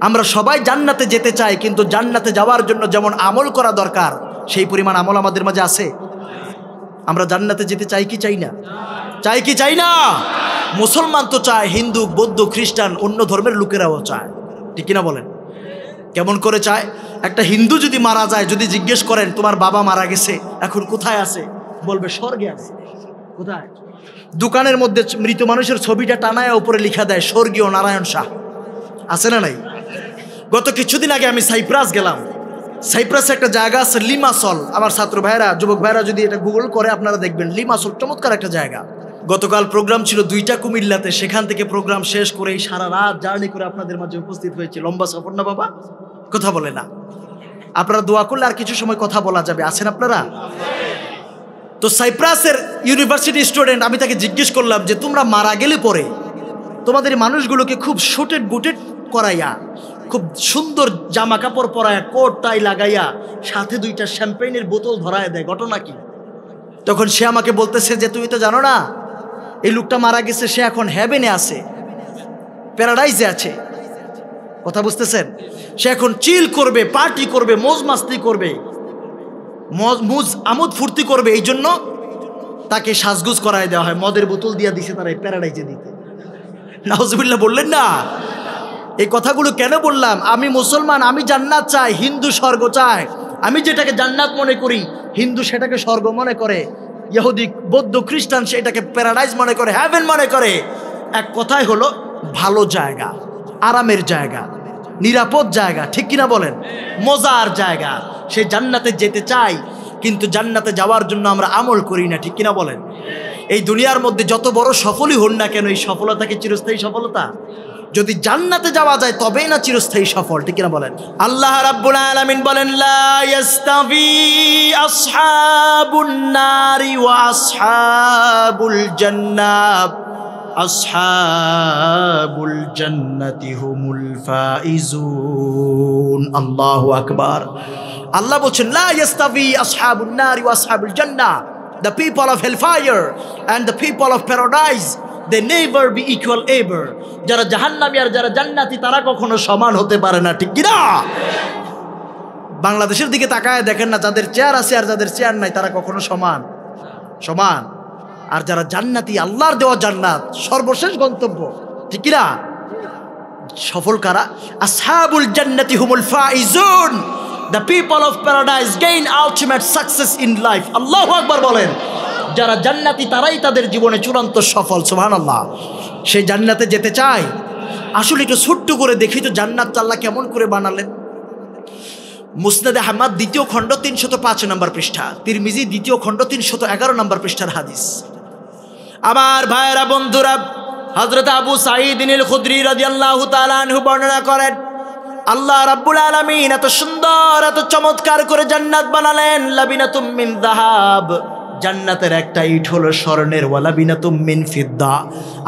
আমরা সবাই জান্নাতে যেতে চাই, কিন্তু জান্নাতে যাওয়ার জন্য যেমন আমল করা দরকার সেই পরিমাণ আমল আমাদের মাঝে আছে? আমরা জান্নাতে যেতে চাই কি চাই না? চাই কি চাই না? মুসলমান তো চায়, হিন্দু, বৌদ্ধ, খ্রিস্টান, অন্য ধর্মের লোকেরাও চায়, ঠিক কিনা বলেন? কেমন করে চায়? একটা হিন্দু যদি মারা যায়, যদি জিজ্ঞেস করেন তোমার বাবা মারা গেছে, এখন কোথায় আছে, বলবে স্বর্গে আছে। কোথায়? দোকানের মধ্যে মৃত মানুষের ছবিটা টানায় উপরে লিখা দেয় স্বর্গীয় নারায়ণ শাহ। আছে না নাই? গত কিছুদিন আগে আমি সাইপ্রাস গেলাম। সাইপ্রাসে একটা জায়গা আছে লিমাসল। আমার ছাত্র ভাইরা, যুবক ভাইরা যদি এটা গুগল করে আপনারা দেখবেন, লিমাসল চমৎকার একটা জায়গা। গতকাল প্রোগ্রাম ছিল 2টা কুমিল্লাতে, সেখান থেকে প্রোগ্রাম শেষ করে সারা রাত জার্নি করে আপনাদের মাঝে উপস্থিত হয়েছে। লম্বা সফর না বাবা? কথা বলে না? আপনারা দোয়া করলে আর কিছু সময় কথা বলা যাবে। আছেন আপনারা? তো সাইপ্রাসের ইউনিভার্সিটি স্টুডেন্ট, আমি তাকে জিজ্ঞেস করলাম যে তোমরা মারা গেলে পরে তোমাদের মানুষগুলোকে খুব শুটেড বুটেড করাইয়া, খুব সুন্দর জামা কাপড় পরাইয়া, কোট টাই লাগাইয়া, সাথে 2টা শ্যাম্পেইনের বোতল ধরায় দেয়, ঘটনা কি? তখন সে আমাকে বলতেছে যে তুমি তো জানো না, এই লোকটা মারা গেছে, সে এখন হেভেনে আছে, প্যারাডাইজে আছে। কথা বুঝতেছেন? সে এখন চিল করবে, পার্টি করবে, মজ মাস্তি করবে, আমোদ ফুর্তি করবে। এই জন্য তাকে সাজগুজ করায় দেওয়া হয়, মদের বোতল দিয়ে দিছে তারা প্যারাডাইজে দিতে। নাউজুবিল্লাহ বললেন না? এই কথাগুলো কেন বললাম? আমি মুসলমান, আমি জান্নাত চাই, হিন্দু স্বর্গ চায়। আমি যেটাকে জান্নাত মনে করি, হিন্দু সেটাকে স্বর্গ মনে করে, ইহুদি, বৌদ্ধ, খ্রিস্টান সেটাকে প্যারাডাইজ মনে করে, হেভেন মনে করে। এক কথাই হলো ভালো জায়গা, আরামের জায়গা। নিরাপদ জায়গা, ঠিক কিনা বলেন? মজার জায়গা। সেই জান্নাতে যেতে চাই, কিন্তু জান্নাতে যাওয়ার জন্য আমরা আমল করি না, ঠিক কিনা বলেন? এই দুনিয়ার মধ্যে যত বড় সফলই হন না কেন, এই সফলতা কি চিরস্থায়ী সফলতা? যদি জান্নাতে যাওয়া যায় তবেই না চিরস্থায়ী সফল, ঠিক কিনা বলেন? আল্লাহ রাব্বুল আলামিন বলেন, লা ইয়াস্তাবি আসহাবুন নারি ওয়া আসহাবুল জান্নাহ, আসহাবুল জান্নাতি হুমুল ফাইজুন। আল্লাহু আকবার। আল্লাহ বলছেন, লা ইয়াস্তাবি আসহাবুন নারি ওয়া আসহাবুল জান্নাহ, the people of hellfire and the people of paradise, they never be equal ever. যারা জাহান্নামী আর যারা জান্নাতি তারা কখনো সমান হতে পারে না, ঠিক কি না? বাংলাদেশের দিকে তাকায় দেখেন না, যাদের চেয়ার আছে আর যাদের চেয়ার নাই তারা কখনো সমান সমান। আর যারা জান্নাতি, আল্লাহর দেওয়া জান্নাত সর্বশেষ গন্তব্য, ঠিক কি না? সফল কারা? আসহাবুল জান্নাতি হুমুল Faizun, the people of paradise gain ultimate success in life. আল্লাহু আকবার বলেন। যারা জান্নাতি তারাই তাদের জীবনে চূড়ান্ত সফল। সুবহানাল্লাহ। সেই জান্নাতে যেতে চাই। আসলে একটু ছোট্ট করে দেখি তো জান্নাত আল্লাহ কেমন করে বানালেন। মুসনাদ আহমদ দ্বিতীয় খণ্ড 305 নম্বর পৃষ্ঠা, তিরমিজি দ্বিতীয় খণ্ড 311 নম্বর পৃষ্ঠার হাদিস। আমার ভাইয়েরা, বন্ধুরা, হযরত আবু সাঈদ আল খুদরি রাদিয়াল্লাহু তাআলা আনহু বর্ণনা করেন, আল্লাহ রাব্বুল আলামিন এত সুন্দর, এত চমৎকার করে জান্নাত বানালেন। লাবিনাতুম মিন যাহাব, জান্নাতের একটা ইট হলো স্বর্ণের, ওয়ালা বিনাতুম মিন ফিদ্দা,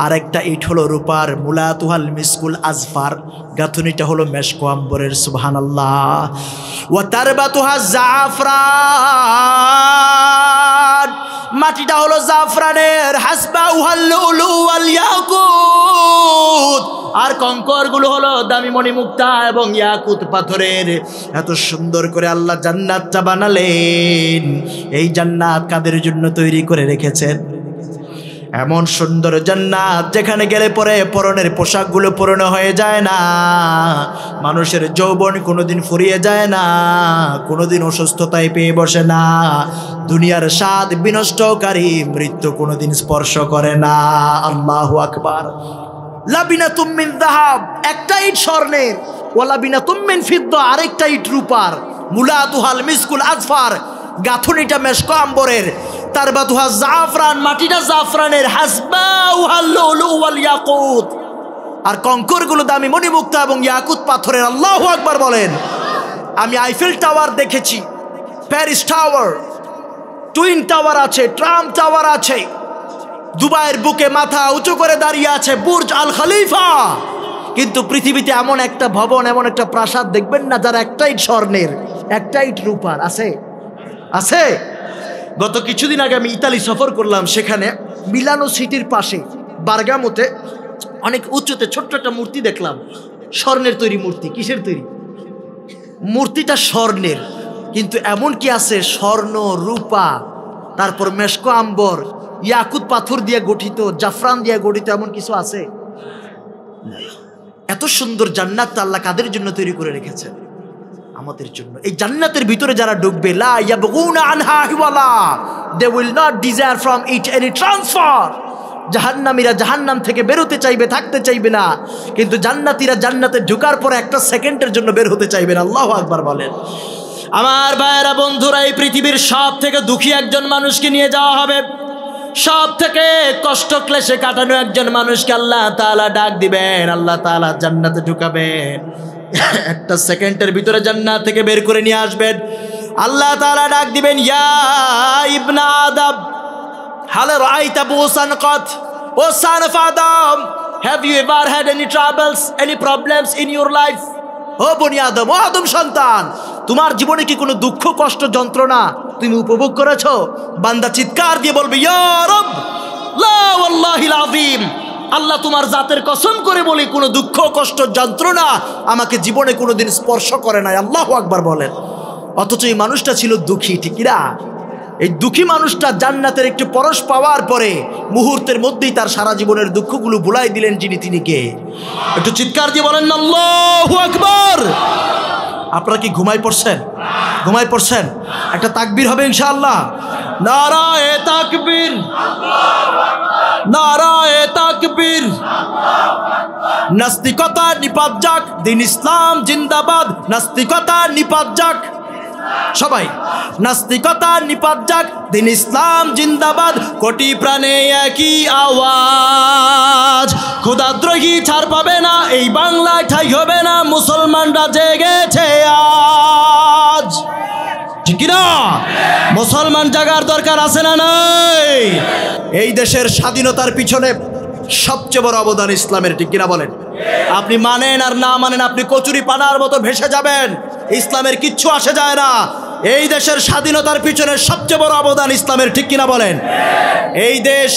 আর একটা ইট হলো রূপার, মুলাতুহাল মিসকুল আজফার, গাঁথুনিটা হলো মেশক আম্বরের। সুবহানাল্লাহ। ওয়া তারবাতুহা জাফরান, মাটিটা হলো জাফরানের। হাসবাউহাল লুলু ওয়াল ইয়াকুত, আর কঙ্করগুলো হলো দামি মণিমুক্তা এবং ইয়াকুত পাথরের। এত সুন্দর করে আল্লাহ জান্নাতটা বানালেন। এই জান্নাত কাদের জন্য তৈরি করে রেখেছেন? এমন সুন্দর জান্নাত যেখানে গেলে পরে পরনের পোশাকগুলো পুরনো হয়ে যায় না, মানুষের যৌবন কোনোদিন ফুরিয়ে যায় না, কোনোদিন অসুস্থতায় পেয়ে বসে না, দুনিয়ার স্বাদ বিনষ্টকারী মৃত্যু কোনোদিন স্পর্শ করে না। আল্লাহু আকবার। লাবিনাতুম মিন যাহাব, একটা ইট স্বর্ণের, ওয়া লাবিনাতুম মিন ফিদ্দা, আরেকটা ইট রূপার, মুলাতুহাল মিসকুল আজফার, গাঁথুনিটা মেশক আম্বরের, তারবাতুহা জাফরান, মাটিটা জাফরানের, হাসবাউহাল লুলু ওয়াল ইয়াকুত, আর কঙ্করগুলো দামি মণিমুক্তা এবং ইয়াকুত পাথরের। আল্লাহু আকবার বলেন। আমি আইফেল টাওয়ার দেখেছি, প্যারিস টাওয়ার, টুইন টাওয়ার আছে, ট্রাম্প টাওয়ার আছে, দুবাইয়ের বুকে মাথা উঁচু করে দাঁড়িয়ে আছে বুর্জ আল খলিফা। কিন্তু পৃথিবীতে এমন একটা ভবন, এমন একটা প্রাসাদ দেখবেন না যার একটা ইট স্বর্ণের, একটা ইট রূপার। আছে? আছে। গত কিছুদিন আগে আমি ইতালি সফর করলাম, সেখানে মিলানো সিটির পাশে বার্গামোতে অনেক উচ্চতে ছোট্ট একটা মূর্তি দেখলাম, স্বর্ণের তৈরি মূর্তি। কিসের তৈরি? মূর্তিটা স্বর্ণের, কিন্তু এমন কি আছে স্বর্ণ, রূপা, তারপর মেশক আম্বর, ইয়াকুত পাথর দিয়ে গঠিত, জাফরান দিয়ে গঠিত, এমন কিছু আছে? এত সুন্দর জান্নাত আল্লাহ কাদের জন্য তৈরি করে রেখেছেন? আমাদের জন্য। এই জান্নাতের ভিতরে যারা ঢুকবে, লা ইয়াবগুনা আনহা হিওয়ালা, they will not desire from it any transfer. জাহান্নামীরা জাহান্নাম থেকে বেরোতে চাইবে, থাকতে চাইবে না, কিন্তু জান্নাতীরা জান্নাতে ঢোকার পরে একটা সেকেন্ডের জন্য বের হতে চাইবে না। আল্লাহু আকবার বলেন। আমার ভাইয়েরা, বন্ধুরা, এই পৃথিবীর সব থেকে দুঃখী একজন মানুষকে নিয়ে যাওয়া হবে, সব থেকে কষ্ট ক্লেশে কাটানো একজন মানুষকে আল্লাহ তাআলা ডাক দিবেন, আল্লাহ তাআলা জান্নাতে ঢুকাবেন। একটা সেকেন্ডের ভিতরে জান্নাত থেকে বের করে নিয়ে আসবেন। আল্লাহ তাআলা ডাক দিবেন, ইয়া ইবনা আদম হাল রাআইতা বুসান কত, ও son of Adam, have you ever had any troubles, any problems in your life? ও বনি আদম, ও আদম সন্তান, তোমার জীবনে কি কোনো দুঃখ, কষ্ট, যন্ত্রণা তুমি উপভোগ করেছো? বান্দা চিৎকার দিয়ে বলবে, ইয়া রব, লা ওয়াল্লাহিল আযীম, আল্লাহ তোমার জাতের কসম করে বলি কোনো দুঃখ, কষ্ট, যন্ত্রণা আমাকে জীবনে কোনোদিন স্পর্শ করে নাই। আল্লাহু আকবার বলেন। অথচ এই মানুষটা ছিল দুঃখী, ঠিক না? এই দুঃখী মানুষটা জান্নাতের একটু পরশ পাওয়ার পরে মুহূর্তের মধ্যেই তার সারা জীবনের দুঃখগুলো ভুলাই দিলেন যিনি, তিনি কে? একটু চিৎকার দিয়ে বলেন না আল্লাহু আকবার। আপনারা কি ঘুমায় পড়ছেন? ঘুমায় পড়ছেন? একটা তাকবীর হবে ইনশাআল্লাহ। নারায়ে তাকবীর, নারায়ে তাকবীর। তাকবীর। নাস্তিকতা নিপাত যাক, দিন ইসলাম জিন্দাবাদ। নাস্তিকতা নিপাত যাক, সবাই নাস্তিকতা নিপাত যাক, দিন ইসলাম জিন্দাবাদ। কোটি প্রাণে একই আওয়াজ, খোদাদ্রোহী ছাড় পাবে না, এই বাংলায় ঠাই হবে না, মুসলমানরা জেগেছে আজ। ঠিক না? মুসলমান জাগার দরকার আছে না নাই? এই দেশের স্বাধীনতার পিছনে সবচেয়ে বড় অবদান ইসলামের, ঠিক কিনা বলেন? আপনি মানেন আর না মানেন, আপনি কচুরি পানার মতো ভেসে যাবেন, ইসলামের কিচ্ছু আসে যায় না। এই দেশের স্বাধীনতার পিছনে সবচেয়ে বড় অবদান ইসলামের, ঠিক কিনা বলেন? এই দেশ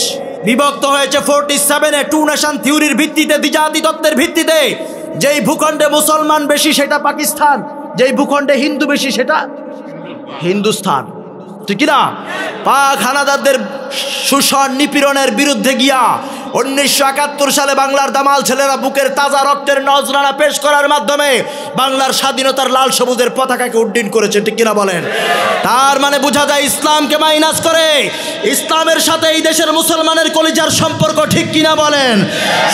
বিভক্ত হয়েছে 47-এ টু নেশন থিওরির ভিত্তিতে, দ্বিজাতি তত্ত্বের ভিত্তিতে। যেই ভূখণ্ডে মুসলমান বেশি সেটা পাকিস্তান, যেই ভূখণ্ডে হিন্দু বেশি সেটা হিন্দুস্তান, ঠিক না? পাক হানাদারদের শোষণ নিপীড়নের বিরুদ্ধে গিয়া 1971 সালে বাংলার দামাল ছেলেরা বুকের তাজা রক্তের নজরানা পেশ করার মাধ্যমে বাংলার স্বাধীনতার লাল সবুজের পতাকাকে উড্ডীন করেছে, ঠিক কিনা বলেন? তার মানে বোঝা যায় ইসলামকে মাইনাস করে ইসলামের সাথে এই দেশের মুসলমানের কলিজার সম্পর্ক, ঠিক কিনা বলেন?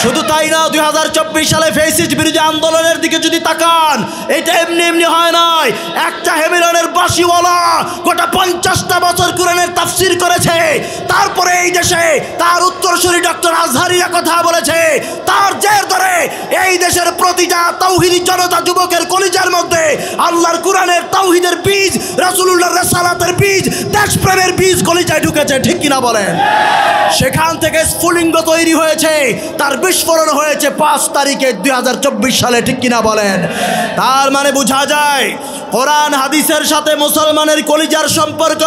শুধু তাই না, 2024 সালে ফ্যাসিস্ট বিরোধী আন্দোলনের দিকে যদি তাকান, এটা এমনি এমনি হয় নাই। একটা হেমিলনের বাঁশিওয়ালা গোটা 50টা বছর কোরআনের তাফসীর করেছে, তারপরে এই দেশে তার উত্তরসূরি ডক্টর আজহারিরা কথা বলেছে। তার জের ধরে এই দেশের প্রতিটা তাওহীদি জনতা যুবকের কলিজার মধ্যে আল্লাহর কোরআনের তাওহীদের বীজ, রাসূলুল্লাহর রিসালাতের বীজ, দেশপ্রেমের বীজ কলিজায় ঢুকেছে, ঠিক কিনা বলেন? সেখান থেকে স্ফুলিঙ্গ তৈরি হয়েছে, তার বিস্ফোরণ হয়েছে 5 তারিখে 2024 সালে, ঠিক কিনা বলেন? তার মানে বোঝা যায় কোরআন হাদিসের সাথে মুসলমানের কলিজার সম্পর্ক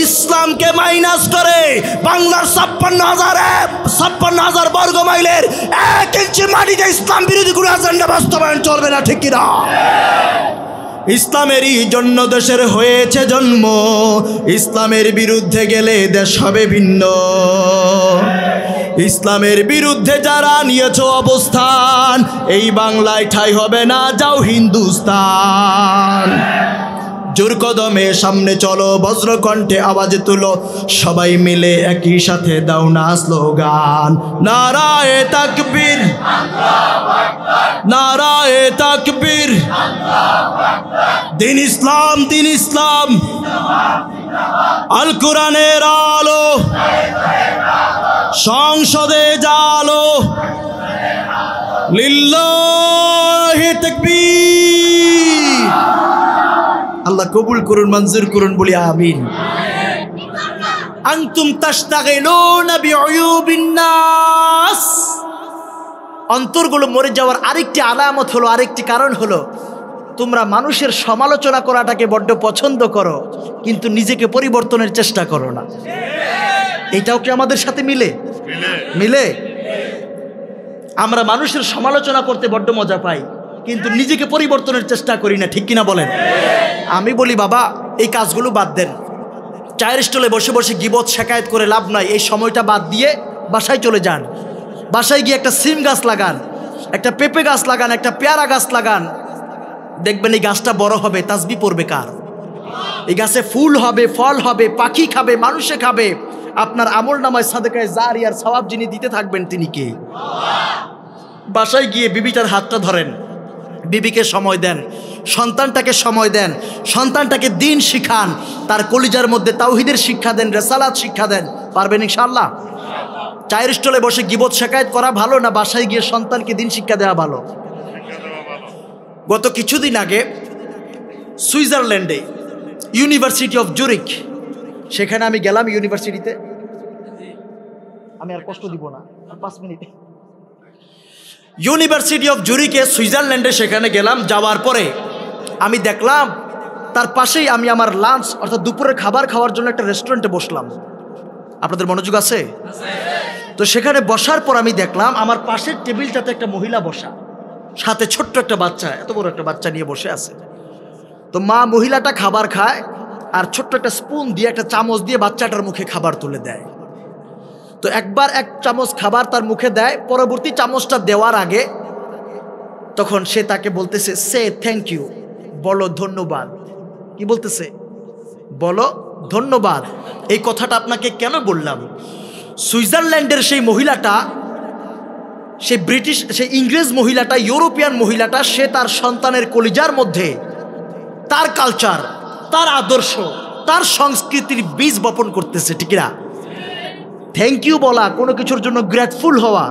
ইসলামকে মাইনাস করে বাংলার 56,000 বর্গ মাইলের 1 ইঞ্চি মাটিতে ইসলাম বিরোধী কোনো এজেন্ডা বাস্তবায়ন চলবে না, ঠিক কিনা? ইসলামেরই জন্য দেশের হয়েছে জন্ম, ইসলামের বিরুদ্ধে গেলে দেশ হবে ভিন্ন। ইসলামের বিরুদ্ধে যারা নিয়েছ অবস্থান, এই বাংলায় ঠাই হবে না, যাও হিন্দুস্তান। জোর কদমে সামনে চলো, বজ্রকণ্ঠে আওয়াজ তুলো, সবাই মিলে একই সাথে দাও না স্লোগান, নারায়ে তাকবীর, নারায়ে তাকবীর। দিন ইসলাম, দিন ইসলাম, আল কোরআনের আলো, সংসদে জালো, লিল্লাহি তাকবীর। আল্লাহ কবুল করুন, মঞ্জুর করুন, বলি আমিন। আনতুম তাশতাগিলুনা বিউয়ুবিন নাস। অন্তরগুলো মরে যাওয়ার আরেকটি আলামত হলো, আরেকটি কারণ হলো, তোমরা মানুষের সমালোচনা করাটাকে বড্ড পছন্দ করো, কিন্তু নিজেকে পরিবর্তনের চেষ্টা করো না। এটাও কি আমাদের সাথে মিলে? মিলে। আমরা মানুষের সমালোচনা করতে বড্ড মজা পাই, কিন্তু নিজেকে পরিবর্তনের চেষ্টা করি না, ঠিক কিনা বলেন? আমি বলি বাবা, এই কাজগুলো বাদ দেন। চায়ের স্টলে বসে বসে গিবত শেকায়েত করে লাভ নাই। এই সময়টা বাদ দিয়ে বাসায় চলে যান। বাসায় গিয়ে একটা সিম গাছ লাগান, একটা পেঁপে গাছ লাগান, একটা পেয়ারা গাছ লাগান। দেখবেন এই গাছটা বড় হবে, তাসবিহ পড়বে কার? এই গাছে ফুল হবে, ফল হবে, পাখি খাবে, মানুষে খাবে। আপনার আমল নামায় সাদেকায়ে জারিয়ার সওয়াব যিনি দিতে থাকবেন তিনি কে? বাসায় গিয়ে বিবিটার হাতটা ধরেন, বিবিকে সময় দেন, সন্তানটাকে সময় দেন, সন্তানটাকে দিন শিখান, তার কলিজার মধ্যে তাওহীদের শিক্ষা দেন, রিসালাত শিক্ষা দেন। পারবেন ইনশাআল্লাহ? চায়ের স্টলে বসে গিবত শেকায়েত করা ভালো না বাসায় গিয়ে সন্তানকে দিন শিক্ষা দেওয়া ভালো? গত কিছুদিন আগে সুইজারল্যান্ডে ইউনিভার্সিটি অফ জুরিক, সেখানে আমি গেলাম। ইউনিভার্সিটিতে আমি আর কষ্ট দিব না, 5 মিনিট। ইউনিভার্সিটি অফ জুরিকে সুইজারল্যান্ডে সেখানে গেলাম। যাওয়ার পরে আমি দেখলাম তার পাশেই আমি আমার লাঞ্চ অর্থাৎ দুপুরের খাবার খাওয়ার জন্য একটা রেস্টুরেন্টে বসলাম। আপনাদের মনোযোগ আছে? তো সেখানে বসার পর আমি দেখলাম আমার পাশের টেবিলটাতে একটা মহিলা বসা, সাথে ছোট্ট একটা বাচ্চা, এত বড় একটা বাচ্চা নিয়ে বসে আছে। তো মা মহিলাটা খাবার খায় আর ছোট্ট একটা স্পুন দিয়ে, একটা চামচ দিয়ে বাচ্চাটার মুখে খাবার তুলে দেয়। তো একবার 1 চামচ খাবার তার মুখে দেয়, পরবর্তী চামচটা দেওয়ার আগে তখন সে তাকে বলতেছে সে থ্যাংক ইউ, বলো ধন্যবাদ। কি বলতেছে? বলো ধন্যবাদ। এই কথাটা আপনাকে কেন বললাম? সুইজারল্যান্ডের সেই মহিলাটা সেই ইংরেজ মহিলাটা, ইউরোপিয়ান মহিলাটা, সে তার সন্তানের কলিজার মধ্যে তার কালচার, তার আদর্শ, তার সংস্কৃতির বীজ বপন করতেছে, ঠিক না? থ্যাংক ইউ বলা, কোনো কিছুর জন্য গ্রেটফুল হওয়া,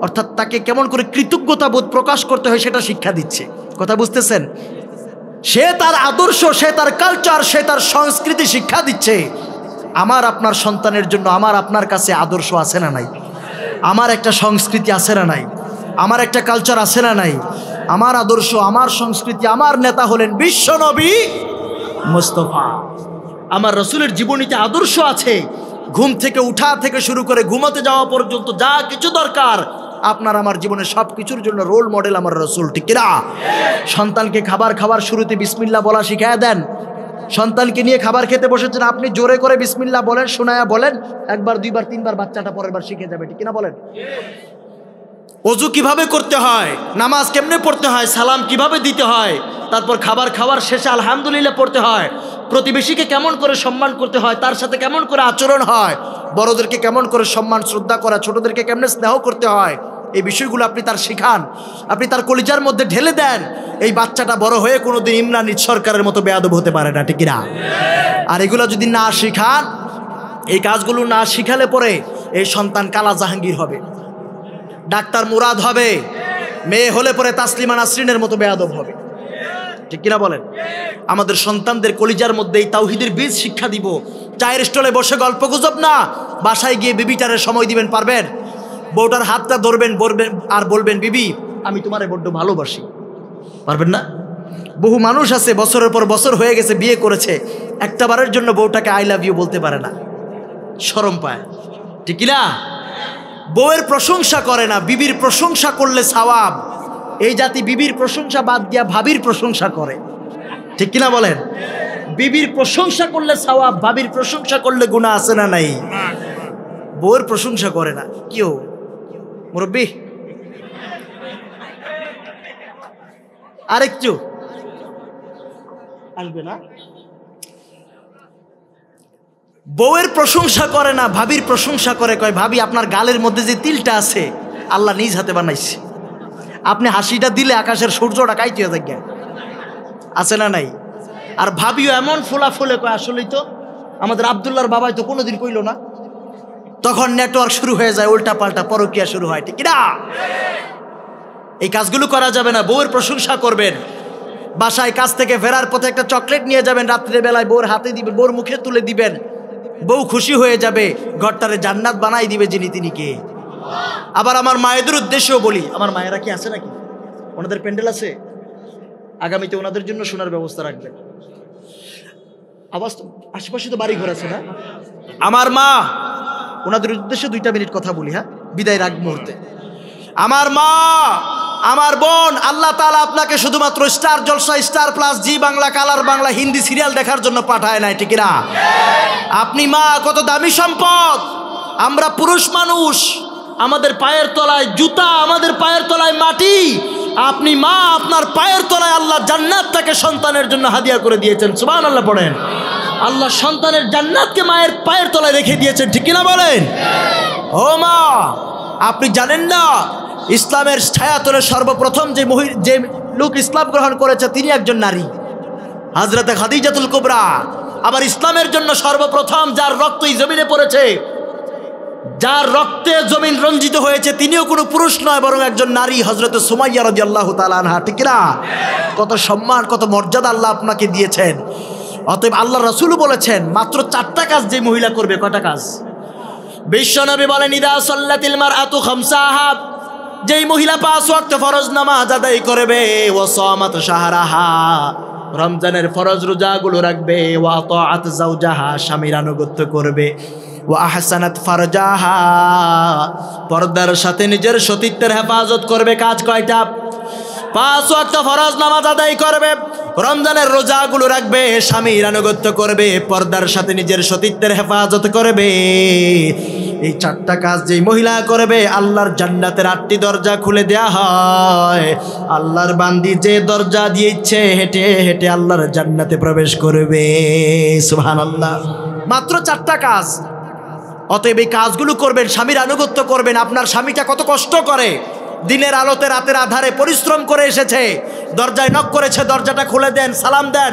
অর্থাৎ তাকে কেমন করে কৃতজ্ঞতা বোধ প্রকাশ করতে হয় সেটা শিক্ষা দিচ্ছে। কথা বুঝতেছেন? সে তার আদর্শ, সে তার কালচার, সে তার সংস্কৃতি শিক্ষা দিচ্ছে। আমার আপনার সন্তানের জন্য আমার আপনার কাছে আদর্শ আছে না নাই? আমার একটা সংস্কৃতি আছে না নাই? আমার একটা কালচার আছে না নাই? আমার আদর্শ, আমার সংস্কৃতি, আমার নেতা হলেন বিশ্বনবী মুস্তাফা। আমার রসুলের জীবনীতে আদর্শ আছে। ঘুম থেকে উঠা থেকে শুরু করে ঘুমাতে যাওয়া পর্যন্ত যা কিছু দরকার, আপনার আমার জীবনে সব কিছুর জন্য রোল মডেল আমার রসুল, ঠিক না? সন্তানকে খাবার শুরুতে বিসমিল্লাহ বলা শিখায়া দেন। সন্তানকে নিয়ে খাবার খেতে বসেছেন, আপনি জোরে করে বিসমিল্লাহ বলেন, শোনায়া বলেন, একবার, দুইবার, তিনবার, বাচ্চাটা পরের বার শিখে যাবে, ঠিক না? বলেন। ওযু কিভাবে করতে হয়, নামাজ কেমনে পড়তে হয়, সালাম কিভাবে দিতে হয়, তারপর খাবার শেষে আলহামদুলিল্লাহ পড়তে হয়, প্রতিবেশীকে কেমন করে সম্মান করতে হয়, তার সাথে কেমন করে আচরণ হয়, বড়দেরকে কেমন করে সম্মান শ্রদ্ধা করা, ছোটদেরকে কেমনে স্নেহ করতে হয়, এই বিষয়গুলো আপনি তার শিখান, আপনি তার কলিজার মধ্যে ঢেলে দেন। এই বাচ্চাটা বড় হয়ে কোনোদিন ইমরান সরকারের মতো বেয়াদব হতে পারে না, ঠিক না? আর এগুলো যদি না শিখান, এই কাজগুলো না শিখালে পরে এই সন্তান কালা জাহাঙ্গীর হবে, ডাক্তার মুরাদ হবে, মেয়ে হলে পরে তাসলিমা নাসরিনের মতো বেয়াদব হবে, ঠিক কিনা বলেন? আমাদের সন্তানদের কলিজার মধ্যে এই তাওহীদের বীজ শিক্ষা দিব। চায়ের স্টলে বসে গল্প গুজব না, বাসায় গিয়ে বিবিটারে সময় দিবেন, পারবেন? বউটার হাতটা ধরবেন, আর বলবেন, বিবি আমি তোমারে বড্ড ভালোবাসি, পারবেন না? বহু মানুষ আছে বছরের পর বছর হয়ে গেছে, বিয়ে করেছে, একটা বারের জন্য বউটাকে আই লাভ ইউ বলতে পারে না, শরম পায়, ঠিক কিনা? বউয়ের প্রশংসা করে না, বিবির প্রশংসা করলে সওয়াব। এই জাতি বিবির প্রশংসা বাদ দিয়া ভাবির প্রশংসা করে, ঠিক কিনা বলেন? বিবির প্রশংসা করলে সওয়াব, ভাবির প্রশংসা করলে গুনাহ আছে না নাই? বউয়ের প্রশংসা করে না কেউ। মুরব্বি আরেকটু আসবে না? বউয়ের প্রশংসা করে না, ভাবির প্রশংসা করে, কয় ভাবি আপনার গালের মধ্যে যে তিলটা আছে আল্লাহ নিজ হাতে বানাইছে, আপনি হাসিটা দিলে আকাশের সূর্যটা কাইতে হয়ে যায়, আছে না নাই? আর ভাবিও এমন ফোলা ফুলে কয়, আসলেই তো আমাদের আব্দুল্লাহর বাবাই তো কোনোদিন কইল না। তখন নেটওয়ার্ক শুরু হয়ে যায়, উল্টা পাল্টা পরকিয়া শুরু হয়, ঠিক না? এই কাজগুলো করা যাবে না। বউয়ের প্রশংসা করবেন, বাসায় কাজ থেকে ফেরার পথে একটা চকলেট নিয়ে যাবেন, রাত্রের বেলায় বউর হাতে দিবেন, বউর মুখে তুলে দিবেন, বউ খুশি হয়ে যাবে, ঘরটারে জান্নাত বানাই দিবে যিনি তিনি কে? আবার আমার মায়েদের উদ্দেশ্যেও বলি, আমার মায়েরা কি আছে নাকি? ওনাদের প্যান্ডেল আছে, আগামীতে ওনাদের জন্য শোনার ব্যবস্থা রাখবেন। আওয়াজ আশেপাশে তো বাড়ি ঘর আছে না? আমার মা, ওনাদের উদ্দেশ্যে 2 মিনিট কথা বলি, হ্যাঁ, বিদায় রাখ মুহূর্তে। আমার মা, আমার বোন, আল্লাহ তাআলা আপনাকে শুধুমাত্র স্টার জলসা, স্টার প্লাস, জি বাংলা, কালার বাংলা, হিন্দি সিরিয়াল দেখার জন্য পাঠায় নাই, ঠিক না? আপনি মা, কত দামি সম্পদ। আমরা পুরুষ মানুষ, আমাদের পায়ের তলায় জুতা, আমাদের পায়ের তলায় মাটি। আপনি মা, আপনার পায়ের তলায় আল্লাহ জান্নাতটাকে সন্তানের জন্য হাদিয়া করে দিয়েছেন, সুবহানাল্লাহ পড়েন। আল্লাহ সন্তানের জান্নাতকে মায়ের পায়ের তলায় রেখে দিয়েছেন, ঠিক কিনা বলেন? ও মা, আপনি জানেন না ইসলামের ছায়াতলে সর্বপ্রথম যে লোক ইসলাম গ্রহণ করেছে তিনি একজন নারী, হযরতে খাদিজাতুল কুবরা। আবার ইসলামের জন্য সর্বপ্রথম যার রক্ত এই জমিনে পড়েছে, যার রক্তে জমিন রঞ্জিত হয়েছে, তিনিও কোনো পুরুষ নয় বরং একজন নারী, হযরতে সুমাইয়া রাদিয়াল্লাহু তাআলা আনহা, ঠিক না? কত সম্মান, কত মর্যাদা আল্লাহ আপনাকে দিয়েছেন। অতএব আল্লাহ রাসূল বলেছেন মাত্র 4টা কাজ যে মহিলা করবে। কয়টা কাজ? বিশ্বনবী বলেন, ইদা সাল্লাতিল মারআতু খামসাহা, যেই মহিলা 5 ওয়াক্ত ফরজ নামাজ আদায় করবে, ওয়া সামাত শাহরাহা, রমজানের ফরজ রোজাগুলো রাখবে, ওয়া তাআত যাওজাহা, স্বামীর আনুগত্য করবে, ওয়া আহসানাত ফারজাহা, পর্দার সাথে নিজের সতীত্বের হেফাজত করবে। কাজ কয়টা? 5 ওয়াক্ত ফরজ নামাজ আদায় করবে, রমজানের রোজাগুলো রাখবে, স্বামীর আনুগত্য করবে, পর্দার সাথে নিজের সতীত্বের হেফাজত করবে। এই 4টা কাজ যেই মহিলা করবে, আল্লাহর জান্নাতের 8টি দরজা খুলে দেয়া হয়। আল্লাহর বান্দি যে দরজা দিয়ে ইচ্ছে হেঁটে হেঁটে আল্লাহর জান্নাতে প্রবেশ করবে, সুবহানাল্লাহ। মাত্র 4টা কাজ। অতএব এই কাজগুলো করবেন, স্বামীর আনুগত্য করবেন। আপনার স্বামীটা কত কষ্ট করে, দিনের আলোতে রাতের আধারে পরিশ্রম করে এসেছে, দরজায় নক করেছে, দরজাটা খুলে দেন, সালাম দেন,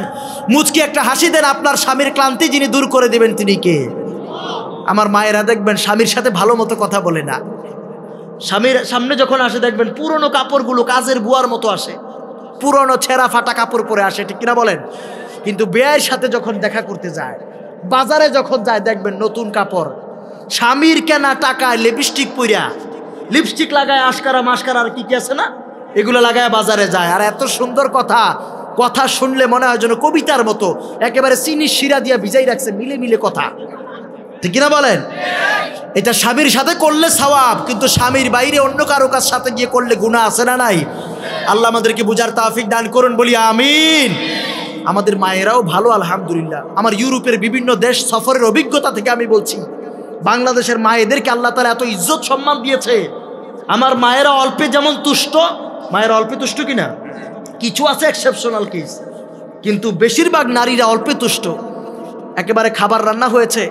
মুচকি একটা হাসি দেন। আপনার স্বামীর ক্লান্তি যিনি দূর করে দিবেন তিনি কে? আমার মায়েরা দেখবেন স্বামীর সাথে ভালো মতো কথা বলে না। স্বামীর সামনে যখন আসে দেখবেন পুরনো কাপড়গুলো কাজের বুয়ার মতো আসে, পুরনো ছেঁড়া ফাটা কাপড় পরে আসে, ঠিক কিনা বলেন? কিন্তু বেয়ের সাথে যখন দেখা করতে যায়, বাজারে যখন যায়, দেখবেন নতুন কাপড়, স্বামীর কেনা টাকায় লিপস্টিক পইরা, লিপস্টিক লাগায়, আশকারা মাস্কারা আর কি কি আছে না, এগুলো লাগায় বাজারে যায়। আর এত সুন্দর কথা, কথা শুনলে মনে হয় যেন কবিতার মতো, একেবারে চিনি শিরা দিয়া ভিজাই রাখছে, মিলে মিলে কথা, ঠিক কিনা বলেন? এটা স্বামীর সাথে করলে সওয়াব, কিন্তু স্বামীর বাইরে অন্য কারো কাছ সাথে গিয়ে করলে গুনাহ আছে না নাই? আল্লাহ আমাদেরকে বুঝার তৌফিক দান করুন, বলি আমিন। আমাদের মায়েরাও ভালো আলহামদুলিল্লাহ। আমার ইউরোপের বিভিন্ন দেশ সফরের অভিজ্ঞতা থেকে আমি বলছি, বাংলাদেশের মায়েদেরকে আল্লাহ তাআলা এত ইজ্জত সম্মান দিয়েছে। আমার মায়েরা অল্পে যেমন তুষ্ট, মায়েরা অল্পে তুষ্ট কিনা, কিছু আছে এক্সেপশনাল কেস, কিন্তু বেশিরভাগ নারীরা অল্পে তুষ্ট। একেবারে খাবার রান্না হয়েছে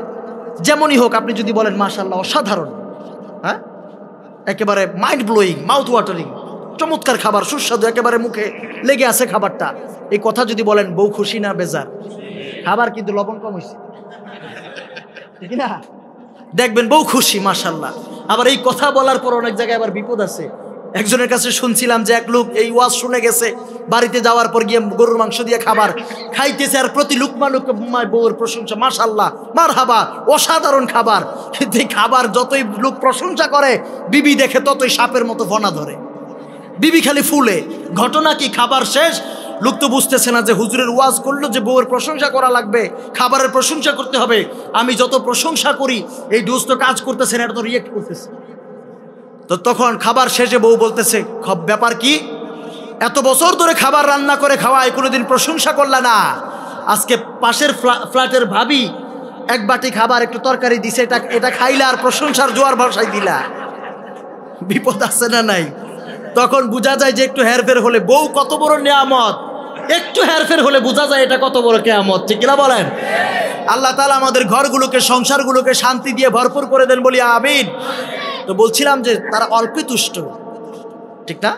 যেমনই হোক, আপনি যদি বলেন মাশাআল্লাহ অসাধারণ, হ্যাঁ একেবারে মাইন্ড ব্লোয়িং, মাউথ ওয়াটারিং, চমৎকার খাবার, সুস্বাদু, একেবারে মুখে লেগে আছে খাবারটা, এই কথা যদি বলেন, বউ খুশি না বেজার? খাবার কিন্তু লবণ কম হয়েছে, ঠিক না? দেখবেন বউ খুশি মাশাআল্লাহ। আবার এই কথা বলার পর অনেক জায়গায় আবার বিপদ আছে। একজনের কাছে শুনছিলাম যে এক লোক এই ওয়াজ শুনে গেছে, বাড়িতে যাওয়ার পর গিয়ে গরুর মাংস দিয়ে খাবার খাইতেছে, আর প্রতি লুকমা লুকমায় বউর প্রশংসা, মাশাআল্লাহ মারহাবা, অসাধারণ খাবার। কিন্তু এই খাবার যতই লোক প্রশংসা করে, বিবি দেখে ততই সাপের মতো ফনা ধরে, বিবি খালি ফুলে। ঘটনা কি? খাবার শেষ, লোক তো বুঝতেছে না যে হুজুরের ওয়াজ করলো যে বউয়ের প্রশংসা করা লাগবে, খাবারের প্রশংসা করতে হবে। আমি যত প্রশংসা করি, এই ডোজ তো কাজ করতেছে না, এটা তো রিয়েক্ট করতেছে। তো তখন খাবার শেষে বউ বলতেছে, ব্যাপার কি, এত বছর ধরে খাবার রান্না করে খাওয়ায়, কোনোদিন প্রশংসা করলা না, আজকে পাশের ফ্ল্যাটের ভাবি এক বাটি খাবার একটু তরকারি দিছে, এটা খাইলা আর প্রশংসার জোয়ার ভাষায় দিলা, বিপদ আছে না নাই? তখন বোঝা যায় যে একটু হেরফের হলে বউ কত বড় নিয়ামত, একটু হেরফের হলে বোঝা যায় এটা কত বড় কিয়ামত, ঠিক কিনা বলেন? আল্লাহ তাআলা আমাদের ঘরগুলোকে, সংসারগুলোকে শান্তি দিয়ে ভরপুর করে দেন, বলি আমিন। তো বলছিলাম যে তারা অল্পে তুষ্ট, ঠিক না?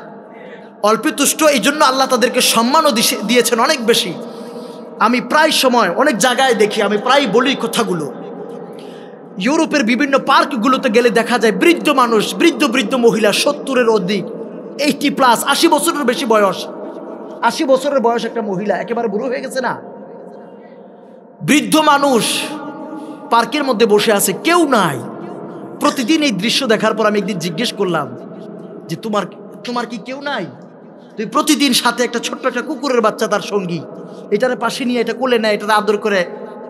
অল্পে তুষ্ট, এই জন্য আল্লাহ তাদেরকে সম্মানও দিয়েছেন অনেক বেশি। আমি প্রায় সময় অনেক জায়গায় দেখি, আমি প্রায় বলি কথাগুলো, ইউরোপের বিভিন্ন পার্কগুলোতে গেলে দেখা যায় বৃদ্ধ মানুষ, বৃদ্ধ বৃদ্ধ মহিলা, 70-এর অধিক, 80+, 80 বছরের বেশি বয়স, 80 বছরের বয়স একটা মহিলা, একেবারে বুড়ো হয়ে গেছে না, বৃদ্ধ মানুষ পার্কের মধ্যে বসে আছে, কেউ নাই। প্রতিদিন এই দৃশ্য দেখার পর আমি একদিন জিজ্ঞেস করলাম যে তোমার কি কেউ নাই? তুই প্রতিদিন সাথে একটা ছোট্ট একটা কুকুরের বাচ্চা তার সঙ্গী, এটার পাশে নিয়ে এটা কোলে নেয়, এটা আদর করে,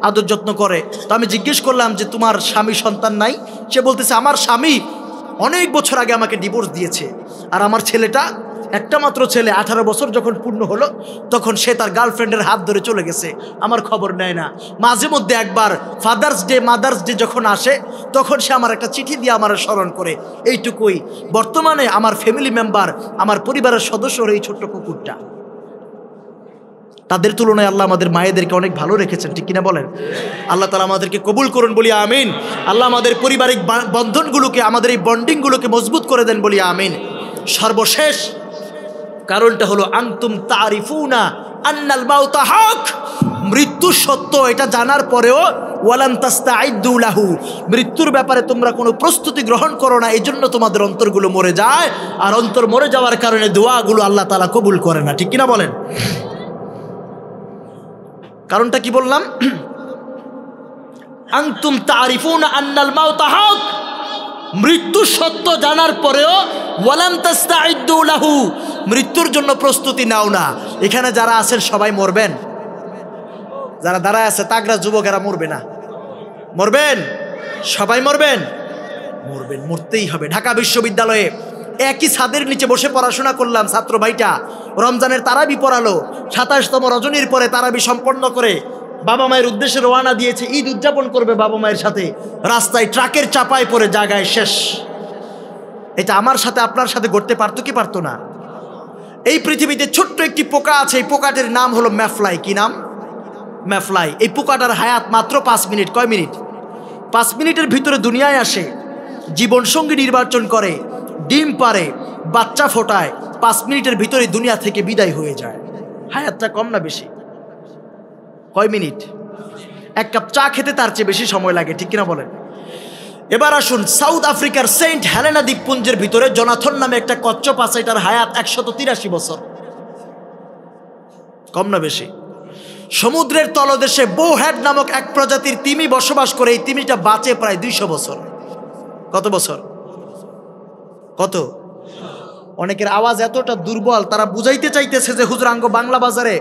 আদর যত্ন করে। তো আমি জিজ্ঞেস করলাম যে তোমার স্বামী সন্তান নাই? সে বলতেছে আমার স্বামী অনেক বছর আগে আমাকে ডিভোর্স দিয়েছে, আর আমার ছেলেটা, একটা মাত্র ছেলে, 18 বছর যখন পূর্ণ হলো তখন সে তার গার্লফ্রেন্ডের হাত ধরে চলে গেছে, আমার খবর নেয় না। মাঝে মধ্যে একবার ফাদার্স ডে, মাদার্স ডে যখন আসে তখন সে আমার একটা চিঠি দিয়ে আমার স্মরণ করে, এইটুকুই। বর্তমানে আমার ফ্যামিলি মেম্বার, আমার পরিবারের সদস্য হলো এই ছোট্ট কুকুরটা। তাদের তুলনায় আল্লাহ আমাদের মায়েদেরকে অনেক ভালো রেখেছেন, ঠিক কিনা বলেন? আল্লাহ তাআলা আমাদেরকে কবুল করুন, বলি আমিন। আল্লাহ আমাদের পারিবারিক বন্ধনগুলোকে, আমাদের এই বন্ডিংগুলোকে মজবুত করে দেন, বলি আমিন। সর্বশেষ কারণটা হলো আনতুম তারিফুনা আন্নাল মাউতা হক, মৃত্যু সত্য, এটা জানার পরেও ওয়ালাম তাস্তাইদু লাহু, মৃত্যুর ব্যাপারে তোমরা কোনো প্রস্তুতি গ্রহণ করো না, এই জন্য তোমাদের অন্তরগুলো মরে যায়, আর অন্তর মরে যাওয়ার কারণে দোয়াগুলো আল্লাহ তাআলা কবুল করে না, ঠিক কিনা বলেন? কারণটা কি বললাম? আনতুম তারিফুনা আন্নাল মাউতা হক, মৃত্যু সত্য জানার পরেও ওয়ালাম তাস্তাইদু লাহু, মৃত্যুর জন্য প্রস্তুতি নাও না। এখানে যারা আছেন সবাই মরবেন, যারা দাঁড়ায় আছে তাগড়া যুবকেরা মরবে না? মরবেন, সবাই মরবেন, মরবেন, মরতেই হবে। ঢাকা বিশ্ববিদ্যালয়ে একই ছাদের নিচে বসে পড়াশোনা করলাম, ছাত্র ভাইটা রমজানের তারাবি পড়ালো, 27তম রজনীর পরে তারাবি সম্পন্ন করে বাবা মায়ের উদ্দেশ্যে রওনা দিয়েছে, ঈদ উদযাপন করবে বাবা মায়ের সাথে, রাস্তায় ট্রাকের চাপায় পড়ে জায়গায় শেষ। এটা আমার সাথে আপনার সাথে ঘটতে পারতো কি পারতো না? এই পৃথিবীতে ছোট্ট একটি পোকা আছে, এই পোকাটির নাম হলো ম্যাফ্লাই। কি নাম? ম্যাফ্লাই। এই পোকাটার হায়াত মাত্র 5 মিনিট। কয় মিনিট? 5 মিনিটের ভিতরে দুনিয়ায় আসে, জীবনসঙ্গী নির্বাচন করে, ডিম পারে, বাচ্চা ফোটায়, 5 মিনিটের ভিতরে দুনিয়া থেকে বিদায় হয়ে যায়। হায়াতটা কম না বেশি? কয় মিনিট? 1 কাপ চা খেতে তার চেয়ে বেশি সময় লাগে, ঠিক কিনা বলেন? এবার আসুন, সাউথ আফ্রিকার সেন্ট হেলেনা দ্বীপপুঞ্জের ভিতরে জোনাথন নামে একটা কচ্ছপ আছে, এটার হায়াত 183 বছর। কম না বেশি? সমুদ্রের তলদেশে বোহেড নামক এক প্রজাতির তিমি বসবাস করে, এই তিমিটা বাঁচে প্রায় 200 বছর। কত বছর? কত? অনেকের আওয়াজ এতটা দুর্বল, তারা বুঝাইতে চাইতেছে যে হুজুর আঙ্গ বাংলা বাজারে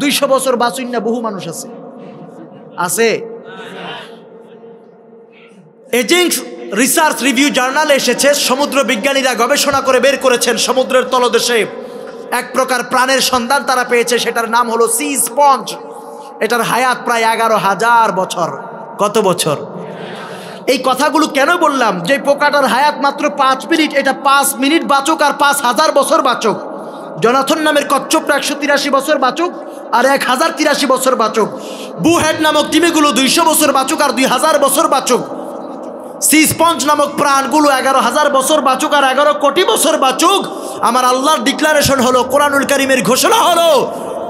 200 বছর বাঁচুন না, বহু মানুষ আছে। আছে? এজিংস রিসার্চ রিভিউ জার্নালে এসেছে, সমুদ্র বিজ্ঞানীরা গবেষণা করে বের করেছেন সমুদ্রের তলদেশে এক প্রকার প্রাণের সন্ধান তারা পেয়েছে, সেটার নাম হলো সি স্পঞ্জ। এটার হায়াত প্রায় 11,000 বছর। কত বছর? এই কথাগুলো কেন বললাম? যে পোকাটার হায়াত মাত্র 5 মিনিট, এটা 5 মিনিট বাঁচুক আর 5,000 বছর বাঁচুক। জোনাথন নামের কচ্ছপটা 183 বছর বাঁচুক আর 1083 বছর বাঁচুক। বুহেড নামক তিমিগুলো 200 বছর বাঁচুক আর 2000 বছর বাঁচুক। সি স্পঞ্জ নামক প্রাণগুলো 11,000 বছর বাঁচুক আর 11 কোটি বছর বাঁচুক। আমার আল্লাহর ডিক্লারেশন হলো, কোরআনুল কারীমের ঘোষণা হলো,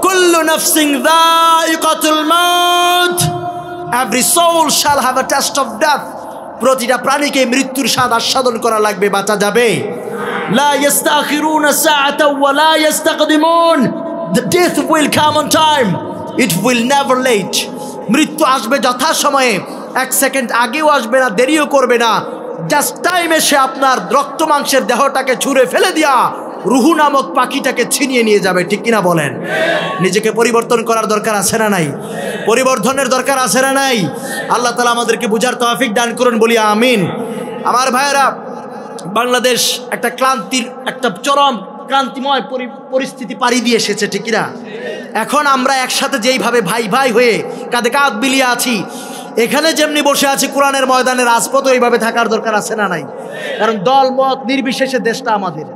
কুল্লু নাফসিন যায়িকাতুল মাউত, every soul shall have a taste of death. প্রতিটা প্রাণীকে মৃত্যুর স্বাদ আস্বাদন করা লাগবে, বাঁচা যাবে। লা ইস্তাখিরুনা সাআতাও ওয়া লা ইস্তাকদিমুন, the death will come on time, it will never late. মৃত্যু আসবে যথাসময়ে, 1 সেকেন্ড আগেও আসবে না, দেরিও করবে না। জাস্ট টাইম এসে আপনার রক্ত মাংসের দেহটাকে ছুঁড়ে ফেলে দিয়া রুহু নামক পাখিটাকে ছিনিয়ে নিয়ে যাবে, ঠিক কিনা বলেন? নিজেকে পরিবর্তন করার দরকার আছে না নাই? পরিবর্তনের দরকার আছে না নাই? আল্লাহ তাআলা আমাদেরকে বুঝার তৌফিক দান করুন, বলি আমিন। আমার ভাইয়েরা, বাংলাদেশ একটা একটা চরম ক্রান্তিময় পরিস্থিতি পাড়ি দিয়ে এসেছে, ঠিক কিনা? এখন আমরা একসাথে যেইভাবে ভাই ভাই হয়ে কাঁধে কাঁধ মিলিয়ে আছি, এখানে যেমনি বসে আছি কোরআনের ময়দানে, রাজপথ ওইভাবে থাকার দরকার আছে না নাই? কারণ দল মত নির্বিশেষে দেশটা আমাদের।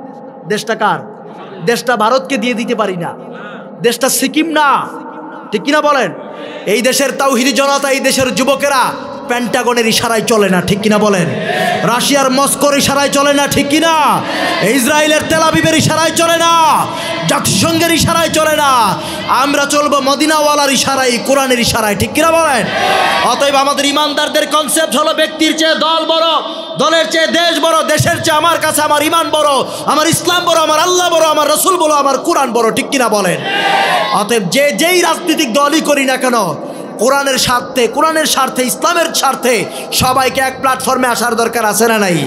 দেশটা কার? দেশটা ভারতকে দিয়ে দিতে পারি না, দেশটা সিকিম না, ঠিক কিনা বলেন? এই দেশের তাওহীদি জনতা, এই দেশের যুবকেরা পেন্টাগনের ইশারায় চলে না, ঠিক কিনা বলেন? রাশিয়ার মস্কোর ইশারায় চলে না, ঠিক কিনা? ইসরায়েলের তেল আবিবের ইশারায় চলে না, জাতিসংঘের ইশারায় চলে না। আমরা চলবো মদিনাওয়ালার ইশারায়, কোরআনের ইশারায়, ঠিক কিনা বলেন? অতএব আমাদের ইমানদারদের কনসেপ্ট হলো, ব্যক্তির চেয়ে দল বড়, দলের চেয়ে দেশ বড়, দেশের চেয়ে আমার কাছে আমার ইমান বড়, আমার ইসলাম বড়, আমার আল্লাহ বড়, আমার রসুল বড়, আমার কোরআন বড়, ঠিক কিনা বলেন? অতএব যেই রাজনৈতিক দলই করি না কেন, কোরআনের স্বার্থে, ইসলামের স্বার্থে সবাইকে এক প্ল্যাটফর্মে আসার দরকার আছে না নাই?